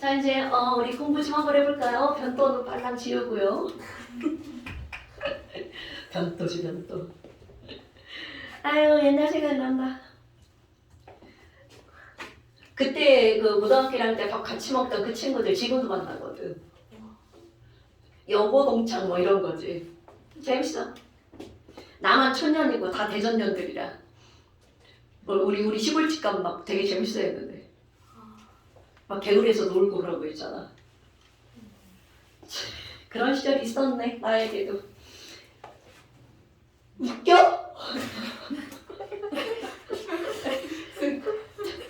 자 이제 우리 공부 좀 한번 해볼까요? 변도는 빨랑 지우고요. 변도지 변도. 아유 옛날 생각난다. 그때 그 고등학교 다닐 때 밥 같이 먹던 그 친구들 지금도 만나거든. 여고 동창 뭐 이런 거지. 재밌어. 나만 촌년이고 다 대전년들이라. 우리 시골집 가면 막 되게 재밌어 했는데. 막 개울에서 놀고 그러고 있잖아. 그런 시절이 있었네, 나에게도. 웃겨?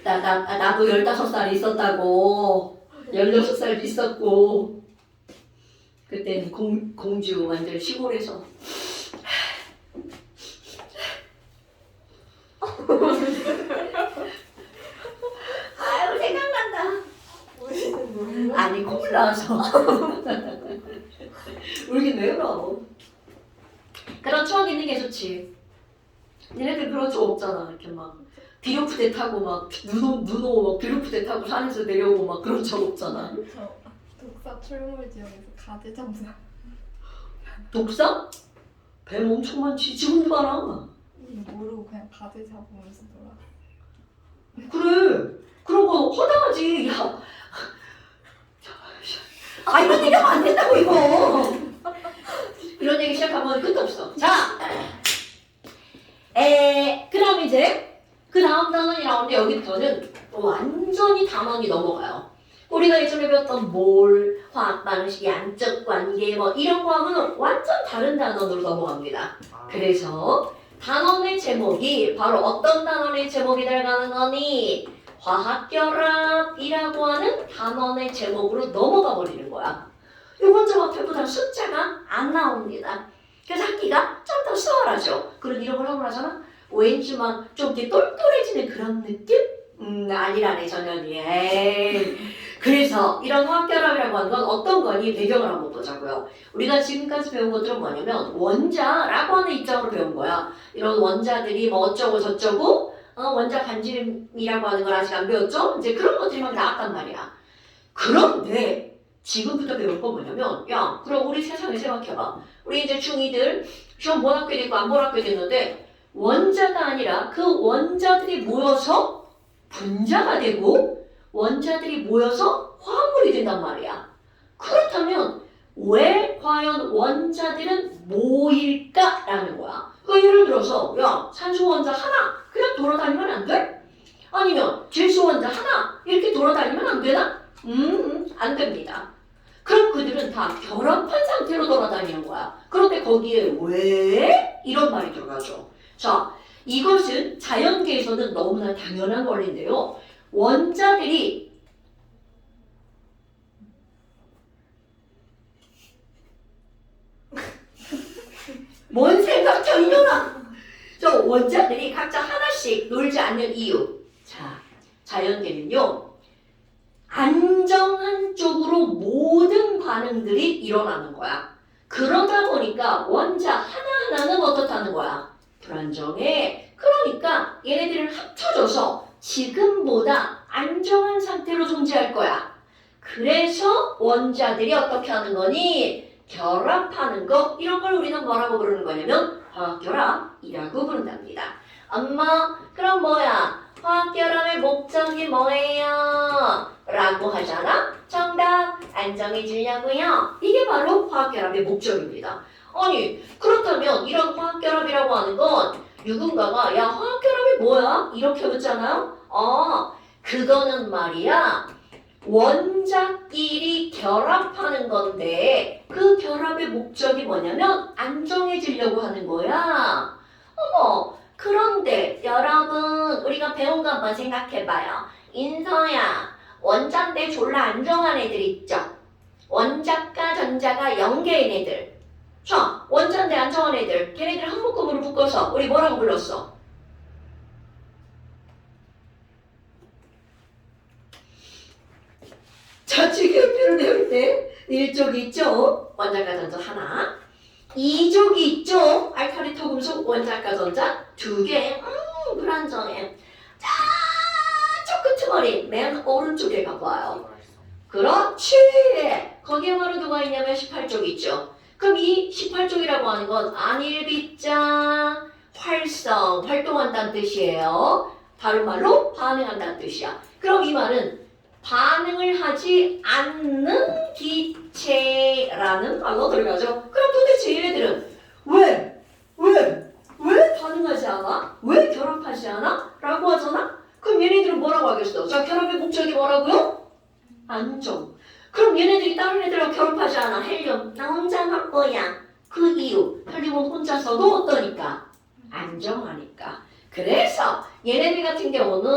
나도 15살 있었다고. 16살도 있었고. 그때는 공주 완전 시골에서. 아유, 생각난다. 아니, 콧물 나와서. 울긴 왜 울어? 그런 추억 있는 게 좋지. 니네들 그런 적 없잖아. 이렇게 막 비료푸대 타고 막 눈 오고 막 비료푸대 타고 산에서 내려오고 막 그런 적 없잖아. 저 독사 출몰 지역에서 가지 장사. 독사? 뱀 엄청 많지. 지금도 많아. 모르고 그냥 가지 잡으면서 놀아. 그래. 그런 거 허당하지. 야. 아 이런 얘기 하면 안 된다고 이거. 이런 얘기 시작하면 끝도 없어. 자. 그럼 이제 그 다음 단원이 나오는데 여기부터는 완전히 단원이 넘어가요. 우리가 예전에 배웠던 몰, 화학 반응식, 양적 관계 뭐 이런 거 하면 완전 다른 단원으로 넘어갑니다. 그래서 단원의 제목이 바로 어떤 단원의 제목이 들어가는 거니? 화학결합이라고 하는 단원의 제목으로 넘어가 버리는 거야. 이번 저것들보다 숫자가 안 나옵니다. 그래서 학기가 좀 더 수월하죠. 그런 이런 걸 하고 나잖아. 왠지 막 좀 이렇게 똘똘해지는 그런 느낌? 아니라네 전현이. 에이. 그래서 이런 화학결합이라고 하는 건 어떤 거니? 배경을 한번 보자고요. 우리가 지금까지 배운 것들은 뭐냐면 원자라고 하는 입장으로 배운 거야. 이런 원자들이 뭐 어쩌고 저쩌고 원자 반지름이라고 하는 걸 아직 안 배웠죠? 이제 그런 것들이 막 나왔단 말이야. 그런데 지금부터 배울 건 뭐냐면 야 그럼 우리 세상에 생각해봐. 우리 이제 중2들 시험 본 학교 되고 안 본 학교 됐는데 원자가 아니라 그 원자들이 모여서 분자가 되고 원자들이 모여서 화합물이 된단 말이야. 그렇다면 왜 과연 원자들은 모일까라는 거야. 그러니까 예를 들어서 야 산소 원자 하나 그냥 돌아다니면 안 돼? 아니면 질소 원자 하나 이렇게 돌아다니면 안 되나? 안 됩니다. 그럼 그들은 다 결합한 상태로 돌아다니는 거야. 그런데 거기에 왜? 이런 말이 들어가죠. 자, 이것은 자연계에서는 너무나 당연한 원리인데요. 원자들이 뭔 생각져 이년아? 저 원자들이 각자 하나씩 놀지 않는 이유. 자, 자연계는요. 안정한 쪽으로 모든 반응들이 일어나는 거야. 그러다 보니까 원자 하나하나는 어떻다는 거야? 불안정해. 그러니까 얘네들은 합쳐져서 지금보다 안정한 상태로 존재할 거야. 그래서 원자들이 어떻게 하는 거니? 결합하는 거. 이런 걸 우리는 뭐라고 부르는 거냐면 화학결합이라고 부른답니다. 엄마, 그럼 뭐야? 화학결합의 목적이 뭐예요? 라고 하잖아? 정답! 안정해지려고요. 이게 바로 화학결합의 목적입니다. 아니 그렇다면 이런 화학결합이라고 하는 건 누군가가 야 화학결합이 뭐야? 이렇게 묻잖아요? 그거는 말이야 원자끼리 결합하는 건데 그 결합의 목적이 뭐냐면 안정해지려고 하는 거야. 그런데 여러분 우리가 배운 거 한번 생각해봐요. 인서야 원자인데 졸라 안정한 애들 있죠? 원자과 전자가 연계인 애들. 자, 원자인데 안정한 애들. 걔네들 한 묶음으로 묶어서 우리 뭐라고 불렀어? 자취교표를 배울 때 1족이 있죠? 원자과 전자 하나. 2족이 있죠? 알칼리토 금속 원자과 전자 2개. 불안정해. 자, 저 끄트머리 맨 오른쪽에 가봐요. 그렇지. 거기에 바로 누가 있냐면 18쪽 있죠. 그럼 이 18쪽이라고 하는 건 안일비자 활성, 활동한다는 뜻이에요. 다른 말로 반응한다는 뜻이야. 그럼 이 말은 반응을 하지 않는 기체라는 말로 들어가죠. 그럼 도대체 얘네들은 왜 반응하지 않아? 왜 결합하지 않아? 라고 하잖아? 그럼 얘네들은 뭐라고 하겠어? 자, 결합의 목적이 뭐라고요? 안정. 그럼 얘네들이 다른 애들하고 결합하지 않아. 헬륨, 나 혼자 할 거야. 그 이유, 헬륨은 혼자서도 어떠니까? 안정하니까. 그래서 얘네들 같은 경우는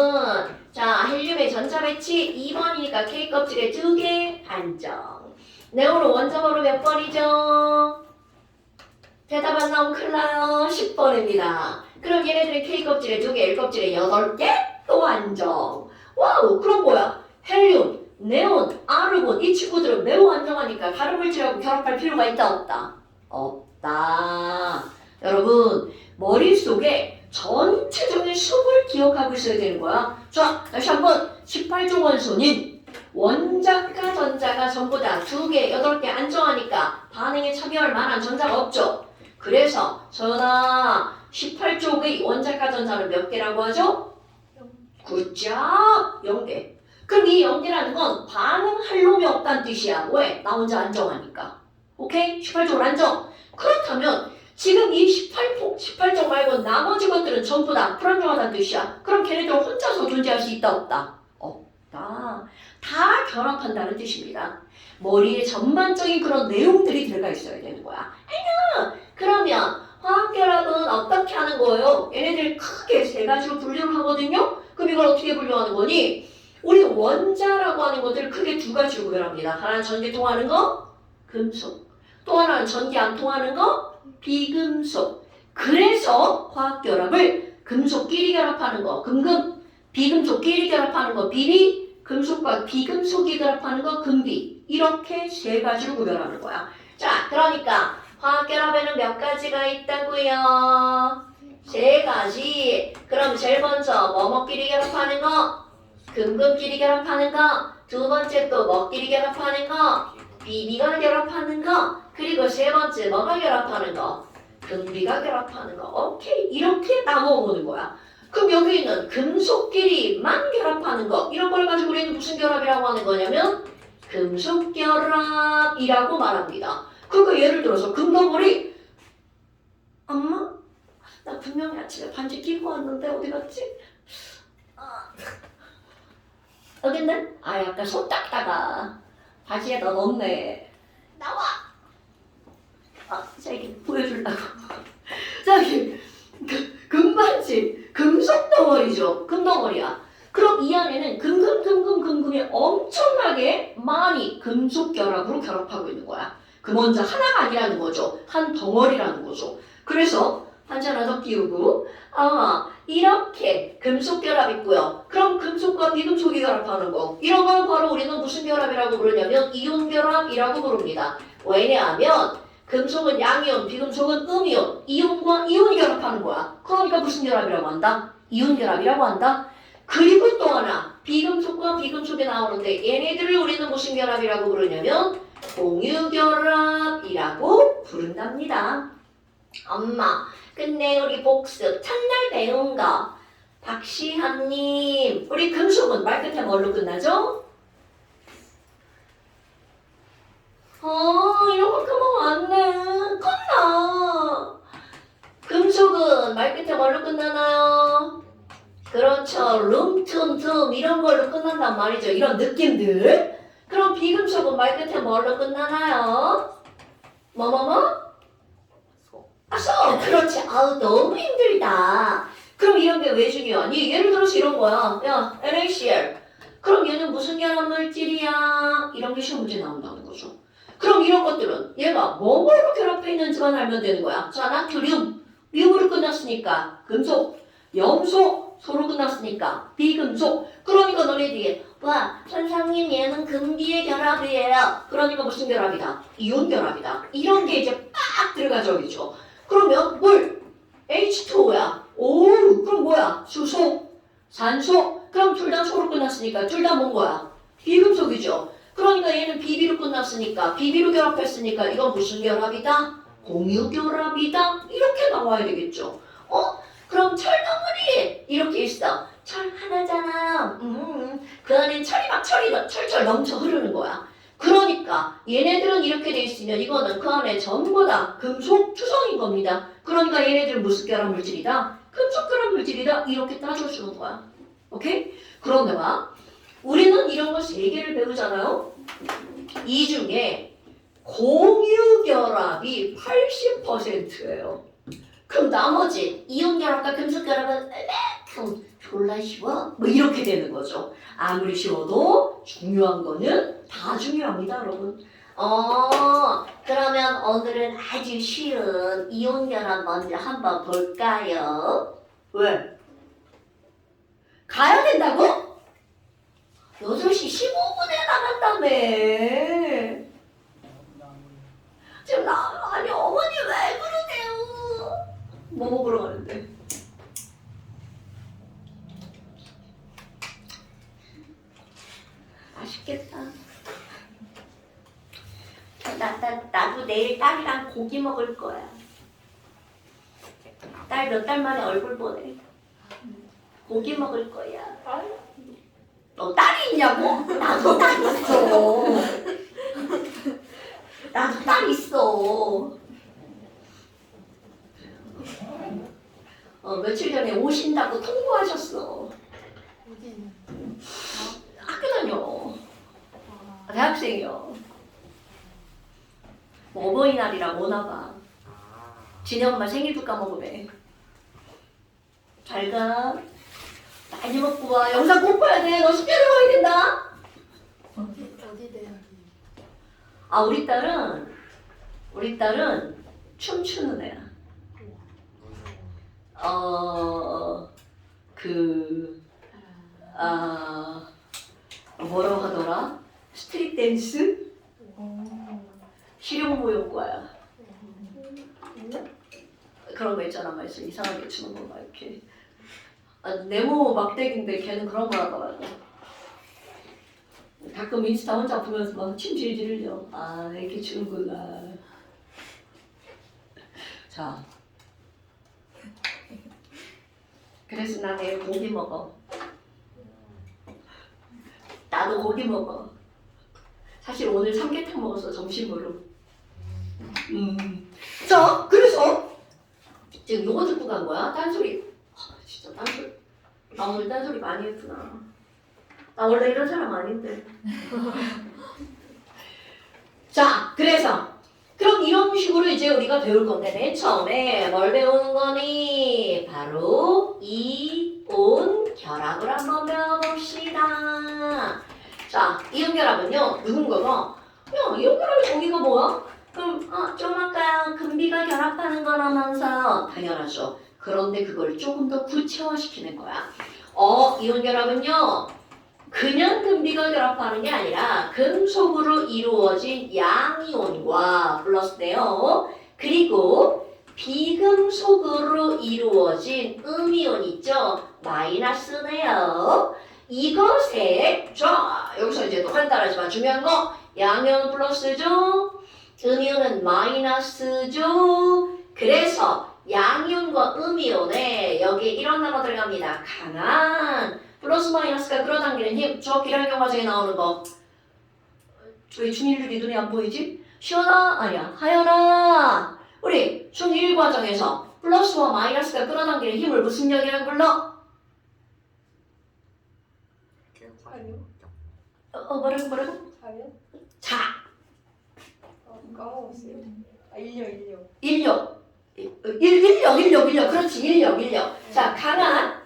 자, 헬륨의 전자 배치 2번이니까 K 껍질에 2개 안정. 네오는 원자번호 몇 번이죠? 대답 안 나오면 큰일 나요. 10번입니다. 그럼 얘네들은 K 껍질에 2개, L 껍질에 8개 또 안정. 와우, 그럼 뭐야? 헬륨, 네온, 아르곤 이 친구들은 매우 안정하니까 다른 물질하고 결합할 필요가 있다 없다? 없다. 여러분 머릿속에 전체적인 숲을 기억하고 있어야 되는 거야. 자, 다시 한번 18종 원소는 원자과 전자가 전부 다 2개, 8개 안정하니까 반응에 참여할 만한 전자가 없죠. 그래서 전하 18쪽의 원자과 전자는 몇 개라고 하죠? 굿잡 0개. 그럼 이 0개라는 건 반응할 놈이 없다는 뜻이야. 왜? 나 혼자 안정하니까. 오케이? 18쪽 안정. 그렇다면 지금 이 18쪽 말고 나머지 것들은 전부 다 불안정하다는 뜻이야. 그럼 걔네들 혼자서 존재할 수 있다 없다? 없다. 다 결합한다는 뜻입니다. 머리에 전반적인 그런 내용들이 들어가 있어야 되는 거야. 아니야. 그러면 화학결합은 어떻게 하는 거예요? 얘네들 크게 3가지로 분류를 하거든요. 그럼 이걸 어떻게 분류하는 거니? 우리 원자라고 하는 것들을 크게 2가지로 구별합니다. 하나는 전기 통하는 거, 금속. 또 하나는 전기 안 통하는 거, 비금속. 그래서 화학결합을 금속끼리 결합하는 거, 금금, 비금속끼리 결합하는 거, 비비, 금속과 비금속이 결합하는 거, 금비. 이렇게 3가지로 구별하는 거야. 자, 그러니까 화학결합에는 몇 가지가 있다고요? 3가지. 그럼 제일 먼저 뭐뭐끼리 결합하는 거? 금금끼리 결합하는 거. 2번째 또 뭐끼리 결합하는 거? 비비가 결합하는 거. 그리고 3번째 뭐가 결합하는 거? 금비가 결합하는 거. 오케이. 이렇게 나눠보는 거야. 그럼 여기 있는 금속끼리만 결합하는 거. 이런 걸 가지고 우리는 무슨 결합이라고 하는 거냐면 금속결합이라고 말합니다. 그러니까 예를 들어서 금덩어리 엄마? 나 분명히 아침에 반지 끼고 왔는데 어디 갔지? 여기 있네? 아, 약간 손 닦다가 바지에다 넣었네. 나와! 아, 저기 보여주려고. 저기 금반지, 금속 덩어리죠. 금덩어리야. 그럼 이 안에는 금금이 엄청나게 많이 금속 결합으로 결합하고 있는 거야. 금 원자 하나가 아니라는 거죠. 한 덩어리라는 거죠. 그래서 반지 하나 더 끼우고 이렇게 금속 결합 있고요. 그럼 금속과 비금속이 결합하는 거. 이런 걸 바로 우리는 무슨 결합이라고 부르냐면 이온 결합이라고 부릅니다. 왜냐하면 금속은 양이온, 비금속은 음이온, 이온과 이온이 결합하는 거야. 그러니까 무슨 결합이라고 한다? 이온 결합이라고 한다. 그리고 또 하나, 비금속과 비금속이 나오는데 얘네들을 우리는 무슨 결합이라고 부르냐면 공유결합이라고 부른답니다. 엄마, 근데 우리 복습 첫날 배운 거 박시현님, 우리 금속은 말 끝에 뭘로 끝나죠? 이런 거 그만 왔네. 끝나. 금속은 말 끝에 뭘로 끝나나요? 그렇죠. 룸 이런 걸로 끝난단 말이죠. 이런 느낌들. 그럼 비금속은 말 끝에 뭘로 끝나나요? 그렇지. 아우, 너무 힘들다. 그럼 이런 게 왜 중요하니? 예를 들어서 이런 거야. 야, NaCl. 그럼 얘는 무슨 결합 물질이야? 이런 게 시험 문제 나온다는 거죠. 그럼 이런 것들은 얘가 뭐로 결합해 있는지만 알면 되는 거야. 자, 나트륨. 륨으로 끝났으니까 금속. 염소. 소로 끝났으니까 비금속. 그러니까 너네들이 와, 선생님 얘는 금비의 결합이에요. 그러니까 무슨 결합이다? 이온 결합이다. 이런 게 이제 빡 들어가죠, 그죠? 그러면 물 H2O야. 오, 그럼 뭐야? 수소, 산소. 그럼 둘 다 소로 끝났으니까 둘 다 뭔 거야? 비금속이죠. 그러니까 얘는 BB로 끝났으니까 BB로 결합했으니까 이건 무슨 결합이다? 공유결합이다. 이렇게 나와야 되겠죠. 그럼 철덩어리 이렇게 있어. 철 하나잖아. 그 안에 철이 막 철철 넘쳐 흐르는 거야. 그러니까 얘네들은 이렇게 돼 있으면 이거는 그 안에 전부 다 금속 투성인 겁니다. 그러니까 얘네들은 무슨 결합 물질이다? 금속 결합 물질이다. 이렇게 따져주는 거야. 오케이? 그런데 봐. 우리는 이런 거 세 개를 배우잖아요. 이 중에 공유 결합이 80%예요. 그럼 나머지 이온 결합과 금속 결합은 졸라 쉬워? 뭐 이렇게 되는 거죠. 아무리 쉬워도 중요한 거는 다 중요합니다, 여러분. 그러면 오늘은 아주 쉬운 이온 결합 먼저 한번 볼까요? 왜? 가야 된다고? 8시 15분에 나간다며. 지금 아니 어머니 왜 그러세요? 뭐 먹으러 가는데? 맛있겠다. 나도 내일 딸이랑 고기 먹을 거야. 딸 몇 달 만에 얼굴 보내. 고기 먹을 거야. 너 딸이 있냐고? 나도 딸 있어. 나도 딸 있어. 며칠 전에 오신다고 통보하셨어. 어디? 학교 다녀. 대학생이요. 뭐 어버이날이라 오나봐. 지네 엄마 생일도 까먹으래. 잘 가. 많이 먹고 와. 영상 꼭 봐야 돼. 너 숙제 들어가야 된다. 어디 대학이? 우리 딸은 춤추는 애야. 뭐라고 하더라? 스트릿 댄스? 실용무용과야. 그런 거 있잖아, 막 이상하게 추는 거 막 이렇게. 네모 막대기인데 걔는 그런 거 하더라고. 가끔 인스타 혼자 보면서 막 침 질질 흘려. 이렇게 추는구나. 자. 그래서 나 내일 고기 먹어. 나도 고기 먹어. 사실 오늘 삼계탕 먹었어, 점심으로. 자, 그래서 지금 요거 듣고 간 거야? 딴소리. 진짜 딴소리. 나 오늘 딴소리 많이 했구나. 나 원래 이런 사람 아닌데. 자, 그래서 그럼 이런 식으로 이제 우리가 배울 건데 맨 처음에 뭘 배우는 거니? 바로 이온 결합을 한번 배워봅시다. 자, 이온 결합은요, 누군 거가? 야, 이온 결합의 정의가 뭐야? 그럼 좀 아까 금비가 결합하는 거라면서 당연하죠. 그런데 그걸 조금 더 구체화시키는 거야. 이온 결합은요, 그냥 금비가 결합하는 게 아니라 금속으로 이루어진 양이온과 플러스네요. 그리고 비금속으로 이루어진 음이온 있죠? 마이너스네요. 이것에 자, 여기서 이제 또 간단하지만 중요한 거 양이온 플러스죠? 음이온은 마이너스죠? 그래서 양이온과 음이온에 여기 이런 단어 들어갑니다. 강한 플러스 마이너스가 끌어당기는 힘. 저 기량경 과정에 나오는 거. 왜 중1들이 눈에 안 보이지? 시원아? 아니야. 하연아. 우리 중1 과정에서 플러스와 마이너스가 끌어당기는 힘을 무슨 역이라고 불러? 자료? 뭐라고? 자료? 자. 까먹었어요. 인력. 인력. 그렇지. 인력. 자, 강한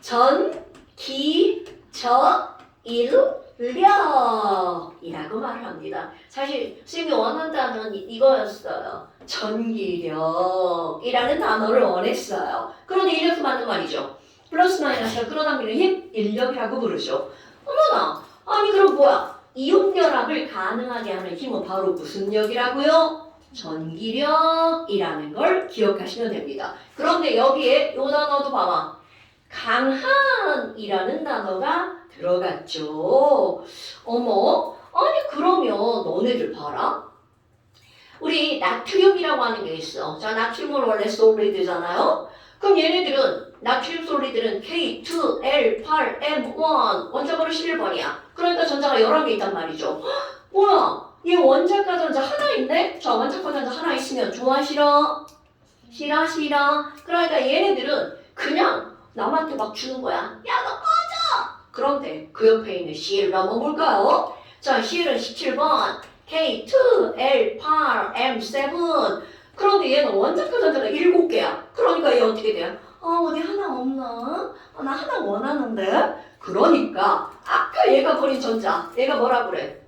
전기력이라고 말을 합니다. 사실 선생님이 원하는 단어는 이거였어요. 전기력이라는 단어를 원했어요. 그런데 인력도 맞는 말이죠. 플러스 마이너스가 끌어당기는 힘, 인력이라고 부르죠. 어머나, 아니 그럼 뭐야? 이온 결합을 가능하게 하는 힘은 바로 무슨 역이라고요? 전기력이라는 걸 기억하시면 됩니다. 그런데 여기에 요 단어도 봐봐. 강한이라는 단어가 들어갔죠. 어머, 아니 그러면 너네들 봐라. 우리 나트륨이라고 하는 게 있어. 자, 나트륨은 원래 솔리드잖아요. 그럼 얘네들은 나트륨 솔리드는 K2L8M1 원자번호 11번이야. 그러니까 전자가 11개 있단 말이죠. 헉, 뭐야? 이 원자과 전자 하나 있네? 자, 원자과 전자 하나 있으면 좋아 싫어? 싫어 싫어. 그러니까 얘네들은 그냥 남한테 막 주는 거야. 야, 너 꺼져! 그런데 그 옆에 있는 Cl을 한번 볼까요? 자, Cl은 17번 K2L8M7. 그런데 얘는 원자과 전자가 7개야. 그러니까 얘 어떻게 돼요? 어디 하나 없나? 나 하나 원하는데? 그러니까 아까 얘가 버린 전자, 얘가 뭐라 그래?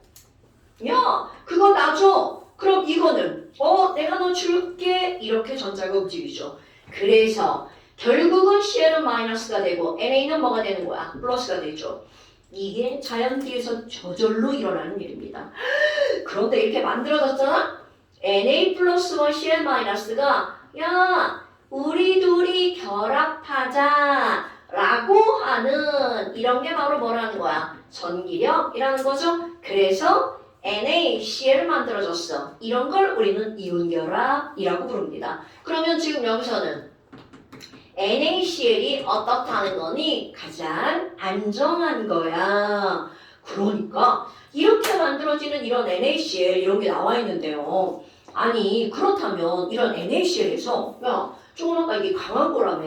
야, 그거 놔줘. 그럼 이거는 내가 너 줄게. 이렇게 전자가 움직이죠. 그래서 결국은 Cl은 마이너스가 되고 NA는 뭐가 되는 거야? 플러스가 되죠. 이게 자연계에서 저절로 일어나는 일입니다. 그런데 이렇게 만들어졌잖아? Na 플러스 1 Cl 마이너스가 야, 우리 둘이 결합하자 라고 하는 이런 게 바로 뭐라는 거야? 전기력이라는 거죠. 그래서 NaCl을 만들어줬어. 이런 걸 우리는 이온결합이라고 부릅니다. 그러면 지금 여기서는 NaCl이 어떻다는 거니? 가장 안정한 거야. 그러니까 이렇게 만들어지는 이런 NaCl 이런 게 나와 있는데요. 아니 그렇다면 이런 NaCl에서 야 조금 아까 이게 강한 거라며.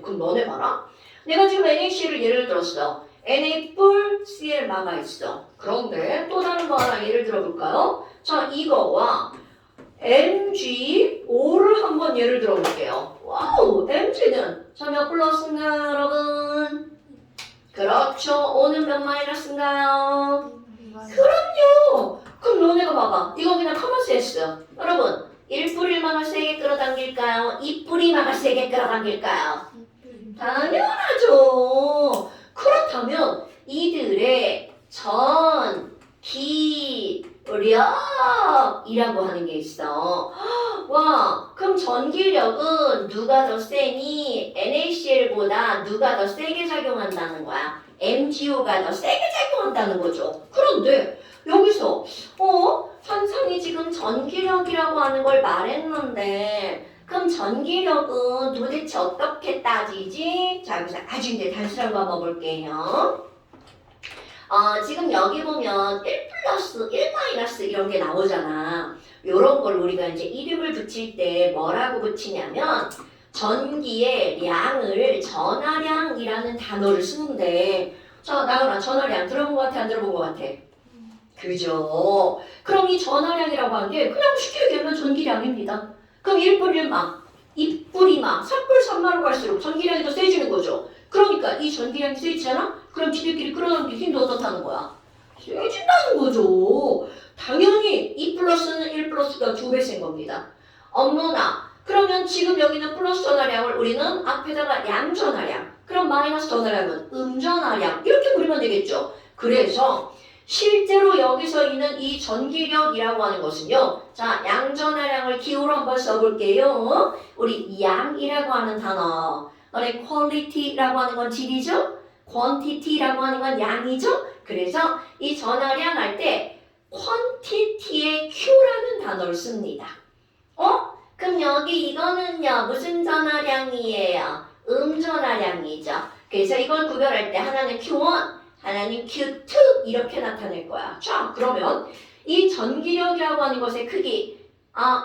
그럼 너네 봐라. 내가 지금 NaCl을 예를 들었어. Na+Cl 마가 있어. 그런데 또 다른 거 하나 예를 들어볼까요? 자, 이거와 MgO를 한번 예를 들어볼게요. 와우, Mg는 자, 몇 플러스인가요, 여러분? 그렇죠. O는 몇 마이너스인가요? 그럼요. 그럼 너네가 봐봐. 이거 그냥 커먼 센스. 여러분, 1뿌리만을 세게 끌어당길까요? 2뿌리만을 세게 끌어당길까요? 당연하죠. 그렇다면 이들의 전기력이라고 하는 게 있어. 와, 그럼 전기력은 누가 더 세니? NaCl보다 누가 더 세게 작용한다는 거야. MgO가 더 세게 작용한다는 거죠. 그런데 여기서 현상이 지금 전기력이라고 하는 걸 말했는데 그럼 전기력은 도대체 어떻게 따지지? 자, 여기서 아주 이제 단순한 거 한번 볼게요. 지금 여기 보면 1 플러스, 1 마이너스 이런 게 나오잖아. 요런 걸 우리가 이제 이름을 붙일 때 뭐라고 붙이냐면 전기의 량을 전하량이라는 단어를 쓰는데 자, 나연아 전하량 들어본 것 같아? 안 들어본 것 같아? 그죠? 그럼 이 전하량이라고 하는 게 그냥 쉽게 얘기하면 전기량입니다. 그럼 1뿔 1마, 2뿔 2마, 3뿔 3마로 갈수록 전기량이 더 세지는 거죠. 그러니까 이 전기량이 세지잖아? 그럼 지들끼리 끌어당길 힘도 어떻다는 거야? 세진다는 거죠. 당연히 2 플러스는 1 플러스가 2배 센 겁니다. 엄노나 그러면 지금 여기는 플러스 전하량을 우리는 앞에다가 양전하량 그럼 마이너스 전하량은 음전하량 이렇게 부르면 되겠죠. 그래서 실제로 여기서 있는 이 전기력이라고 하는 것은요. 자, 양전하량을 기호로 한번 써볼게요. 우리 양이라고 하는 단어. 너네 quality라고 하는 건 질이죠? quantity라고 하는 건 양이죠? 그래서 이 전하량 할 때 quantity의 Q라는 단어를 씁니다. 그럼 여기 이거는요. 무슨 전하량이에요? 음전하량이죠. 그래서 이걸 구별할 때 하나는 Q1 하나는 Q2 이렇게 나타낼 거야. 자, 그러면 이 전기력이라고 하는 것의 크기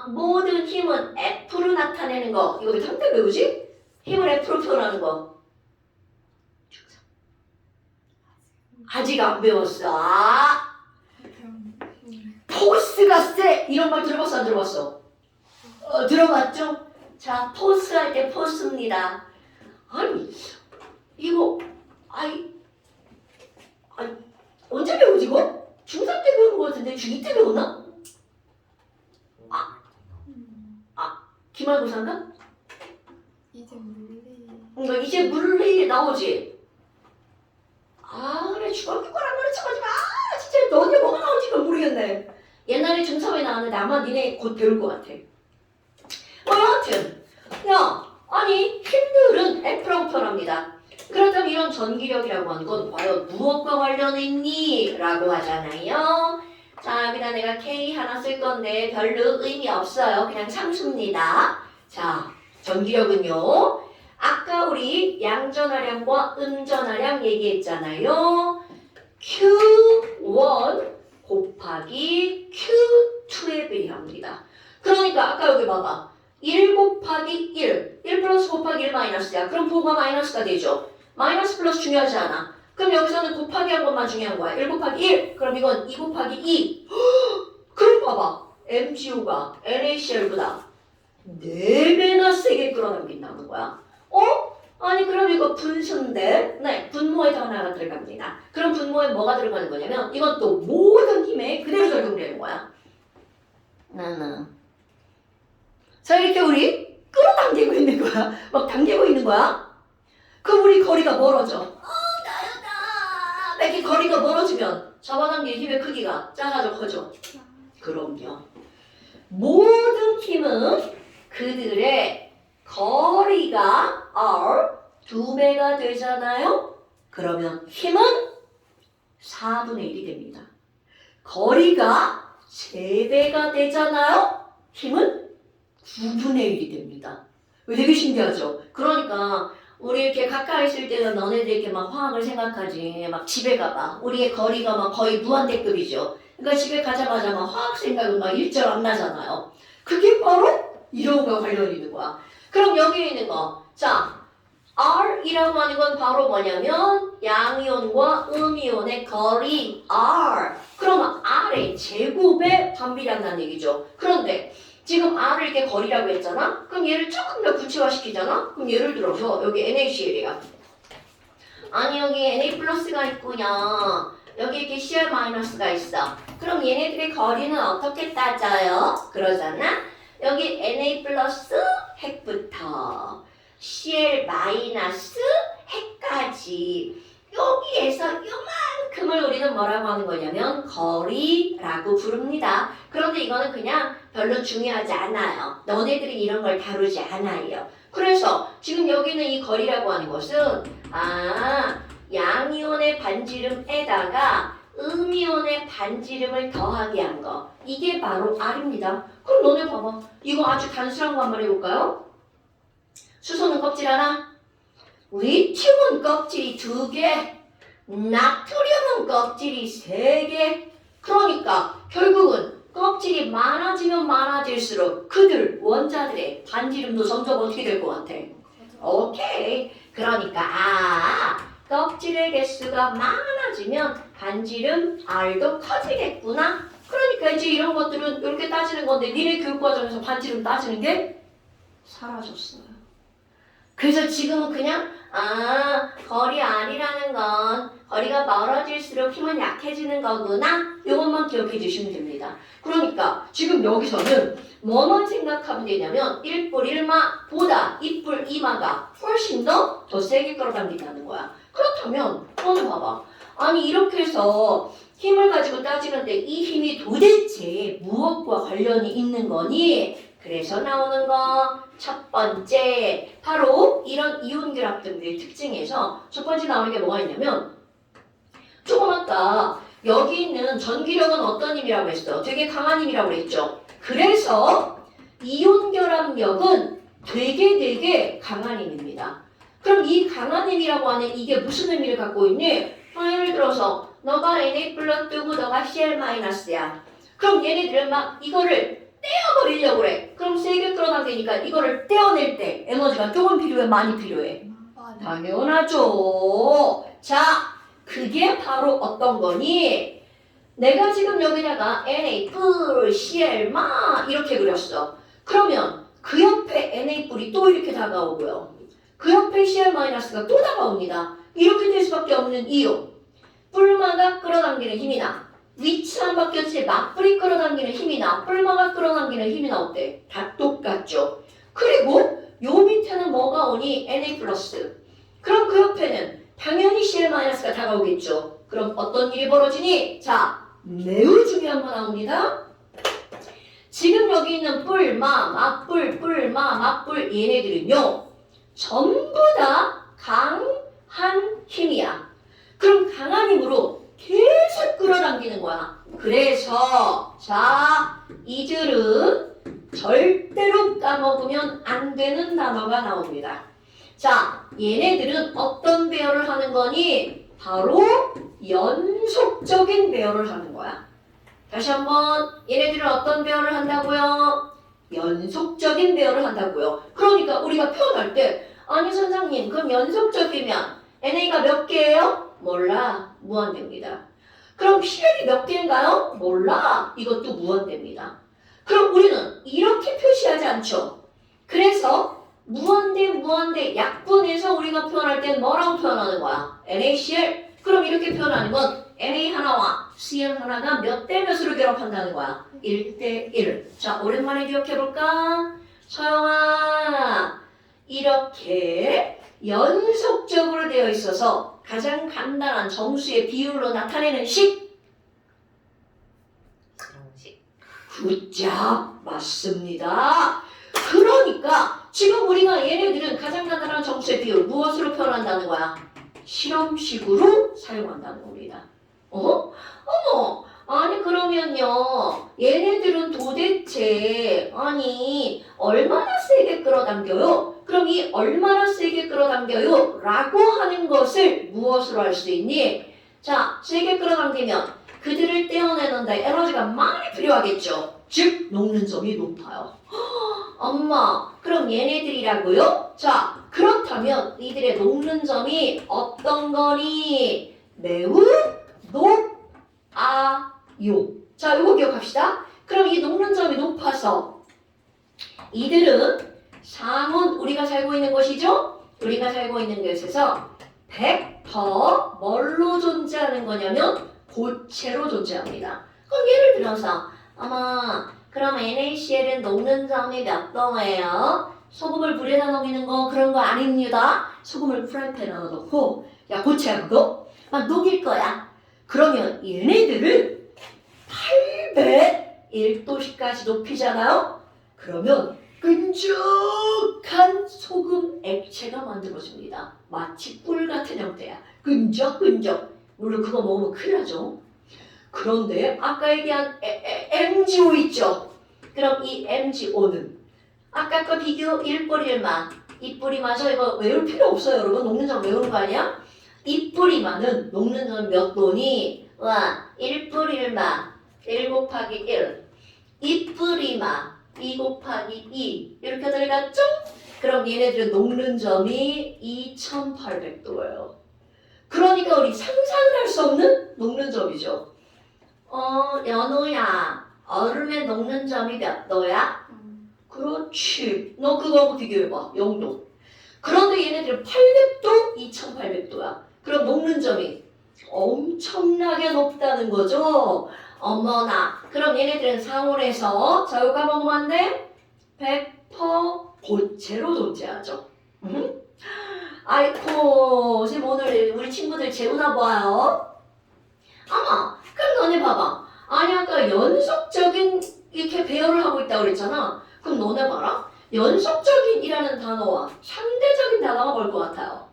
모든 힘은 F로 나타내는 거 이거 한때 배우지? 힘을 F로 표현하는 거 아직 안 배웠어. 포스가 세 이런 말 들어봤어 안 들어봤어? 들어봤죠? 자, 포스 할 때 포스입니다. 아니 이거 언제 배우지 이거? 중3 때 배우는 것 같은데 중2 때 배우나? 기말고사인가? 이제 물리. 이제 물리 나오지? 그래 중학교 거란 말을 쳐가지고 진짜 너네 뭐가 나올지가 모르겠네. 옛날에 중3에 나왔는데 아마 니네 곧 배울 것 같아. 여하튼 아니 힘들은 F라고 표현합니다. 그렇다면 이런 전기력이라고 하는 건 과연 무엇과 관련이 있니? 라고 하잖아요. 자, 여기다 내가 K 하나 쓸 건데 별로 의미 없어요. 그냥 상수입니다. 자, 전기력은요. 아까 우리 양전하량과 음전하량 얘기했잖아요. Q1 곱하기 Q2에 비례합니다. 그러니까 아까 여기 봐봐. 1 곱하기 1 플러스 곱하기 1 마이너스야. 그럼 부호가 마이너스가 되죠. 마이너스 플러스 중요하지 않아. 그럼 여기서는 곱하기 한 것만 중요한 거야. 1 곱하기 1. 그럼 이건 2 곱하기 2. 그럼 봐봐. MgO가 NaCl보다 4배나 세게 끌어당긴다는 거야. 아니 그럼 이거 분수인데 네, 분모에도 하나가 들어갑니다. 그럼 분모에 뭐가 들어가는 거냐면 이건 또 모든 힘에 그대로 적용되는 거야. 자 이렇게 우리 끌어당기고 있는 거야. 막 당기고 있는 거야. 그럼 우리 거리가 멀어져. 나였다. 이렇게 거리가 멀어지면 잡아당기는 힘의 크기가 작아져 커져. 그럼요. 모든 힘은 그들의 거리가 R 2배가 되잖아요. 그러면 힘은 4분의 1이 됩니다. 거리가 3배가 되잖아요. 힘은 9분의 1이 됩니다. 되게 신기하죠? 그러니까 우리 이렇게 가까이 있을 때는 너네들 이렇게 막 화학을 생각하지. 막 집에 가봐. 우리의 거리가 막 거의 무한대급이죠. 그러니까 집에 가자마자 막 화학 생각은 막 일절 안 나잖아요. 그게 바로 이런 거와 관련이 있는 거야. 그럼 여기 있는 거. 자, R이라고 하는 건 바로 뭐냐면 양이온과 음이온의 거리 R. 그러면 R의 제곱에 반비례한다는 얘기죠. 그런데 지금 R을 이렇게 거리라고 했잖아? 그럼 얘를 조금 더 구체화시키잖아? 그럼 예를 들어서 여기 NaCl이야. 아니 여기 Na 플러스가 있구나. 여기 이렇게 Cl 마이너스가 있어. 그럼 얘네들의 거리는 어떻게 따져요? 그러잖아? 여기 Na 플러스 핵부터 Cl 마이너스 핵까지 여기에서 요만큼을 우리는 뭐라고 하는 거냐면 거리라고 부릅니다. 그런데 이거는 그냥 별로 중요하지 않아요. 너네들이 이런 걸 다루지 않아요. 그래서 지금 여기는 이 거리라고 하는 것은 양이온의 반지름에다가 음이온의 반지름을 더하게 한 거. 이게 바로 R입니다. 그럼 너네 봐봐. 이거 아주 단순한 거 한번 해볼까요? 수소는 껍질 하나, 리튬은 껍질이 2개, 나트륨은 껍질이 3개. 그러니까 결국은 껍질이 많아지면 많아질수록 그들 원자들의 반지름도 점점 어떻게 될 것 같아? 오케이. 그러니까 껍질의 개수가 많아지면 반지름 R도 커지겠구나. 그러니까 이제 이런 것들은 이렇게 따지는 건데 니네 교육과정에서 반지름 따지는 게 사라졌어요. 그래서 지금은 그냥 거리 R이라는 건 거리가 멀어질수록 힘은 약해지는 거구나. 이것만 기억해 주시면 됩니다. 그러니까 지금 여기서는 뭐만 생각하면 되냐면 1뿔 1마보다 2뿔 2마가 훨씬 더 세게 끌어당긴다는 거야. 그렇다면 너는 봐봐. 아니 이렇게 해서 힘을 가지고 따지는데 이 힘이 도대체 무엇과 관련이 있는 거니? 그래서 나오는 거 첫 번째 바로 이런 이온결합 등들의 특징에서 첫 번째 나오는 게 뭐가 있냐면 조금 아까 여기 있는 전기력은 어떤 힘이라고 했어? 되게 강한 힘이라고 그랬죠. 그래서 이온결합력은 되게 강한 힘입니다. 그럼 이 강한 힘이라고 하는 이게 무슨 의미를 갖고 있니? 예를 들어서 너가 Na 플러스 뜨고 너가 Cl 마이너스야. 그럼 얘네들은 막 이거를 떼어버리려고 그래. 그럼 세게 끌어당기니까 이거를 떼어낼 때 에너지가 조금 필요해? 많이 필요해? 당연하죠. 자, 그게 바로 어떤 거니? 내가 지금 여기다가 Na 뿔 Cl 마 이렇게 그렸어. 그러면 그 옆에 Na 뿔이 또 이렇게 다가오고요. 그 옆에 Cl 마이너스가 또 다가옵니다. 이렇게 될 수밖에 없는 이유. 뿔마가 끌어당기는 힘이나 위치만 바뀌었지 맞뿔이 끌어당기는 힘이나 뿔마가 끌어당기는 힘이나 어때? 다 똑같죠. 그리고 요 밑에는 뭐가 오니? Na 플러스. 그럼 그 옆에는 당연히 Cl 마이너스가 다가오겠죠. 그럼 어떤 일이 벌어지니? 자, 매우 중요한 거 나옵니다. 지금 여기 있는 뿔마, 맞뿔, 뿔마, 맞뿔 얘네들은요 전부 다 강한 힘이야. 그럼 강한 힘으로 계속 끌어당기는 거야. 그래서 자, 이들은 절대로 까먹으면 안 되는 단어가 나옵니다. 자, 얘네들은 어떤 배열을 하는 거니? 바로 연속적인 배열을 하는 거야. 다시 한번, 얘네들은 어떤 배열을 한다고요? 연속적인 배열을 한다고요. 그러니까 우리가 표현할 때 아니 선생님 그럼 연속적이면 NA가 몇 개예요? 몰라. 무한대입니다. 그럼 PL이 몇 개인가요? 몰라. 이것도 무한대입니다. 그럼 우리는 이렇게 표시하지 않죠. 그래서 무한대 약분해서 우리가 표현할 땐 뭐라고 표현하는 거야? NaCl. 그럼 이렇게 표현하는 건 Na 하나와 Cl 하나가 몇 대 몇으로 결합한다는 거야? 1대 1. 자, 오랜만에 기억해볼까? 서영아, 이렇게 연속적으로 되어 있어서 가장 간단한 정수의 비율로 나타내는 식. 그런식. 굿잡, 맞습니다. 그러니까 지금 우리가 얘네들은 가장 간단한 정수의 비율 무엇으로 표현한다는 거야? 실험식으로 사용한다는 겁니다. 어머, 아니 그러면요 얘네들은 도대체 아니 얼마나 세게 끌어당겨요? 그럼 이 얼마나 세게 끌어당겨요? 라고 하는 것을 무엇으로 할 수 있니? 자, 세게 끌어당기면 그들을 떼어내는데 에너지가 많이 필요하겠죠. 즉 녹는 점이 높아요. 엄마, 그럼 얘네들이라고요? 자, 그렇다면 이들의 녹는 점이 어떤 거니? 매우 높아요. 자, 이거 기억합시다. 그럼 이 녹는 점이 높아서 이들은 상온, 우리가 살고 있는 곳이죠? 우리가 살고 있는 곳에서 100% 뭘로 존재하는 거냐면 고체로 존재합니다. 그럼 예를 들어서 어머, 그럼 NaCl은 녹는 점이 몇 도예요? 소금을 불에다 녹이는 거 그런 거 아닙니다. 소금을 프라이팬에 넣어놓고 야 고체야 그거? 막 녹일 거야. 그러면 얘네들을 801도씨까지 높이잖아요? 그러면 끈적한 소금 액체가 만들어집니다. 마치 꿀 같은 형태야. 끈적끈적. 물론 그거 먹으면 큰일 나죠. 그런데 아까 얘기한 MgO 있죠? 그럼 이 MgO는 아까 거 비교 1뿌리 1마 2뿌리 마저 이거 외울 필요 없어요 여러분. 녹는 점 외우는 거 아니야? 2뿌리마는 녹는 점 몇 도니? 와 1뿌리 1마 1 곱하기 1 2뿌리마 2 곱하기 2 이렇게 들어갔죠? 그럼 얘네들은 녹는 점이 2800도예요. 그러니까 우리 상상을 할 수 없는 녹는 점이죠. 연우야, 얼음의 녹는 점이 몇 도야? 그렇지. 너 그거하고 비교해봐. 0도. 그런데 얘네들은 800도, 2800도야. 그럼 녹는 점이 엄청나게 높다는 거죠. 어머나. 그럼 얘네들은 상온에서 자, 이거 먹으면 안 돼? 100% 고체로 존재하죠. 아이고, 지금 오늘 우리 친구들 재우나 봐요. 어머, 그럼 너네 봐봐. 아니 아까 연속적인 이렇게 배열을 하고 있다고 그랬잖아. 그럼 너네 봐라. 연속적인이라는 단어와 상대적인 단어가 뭘 것 같아요?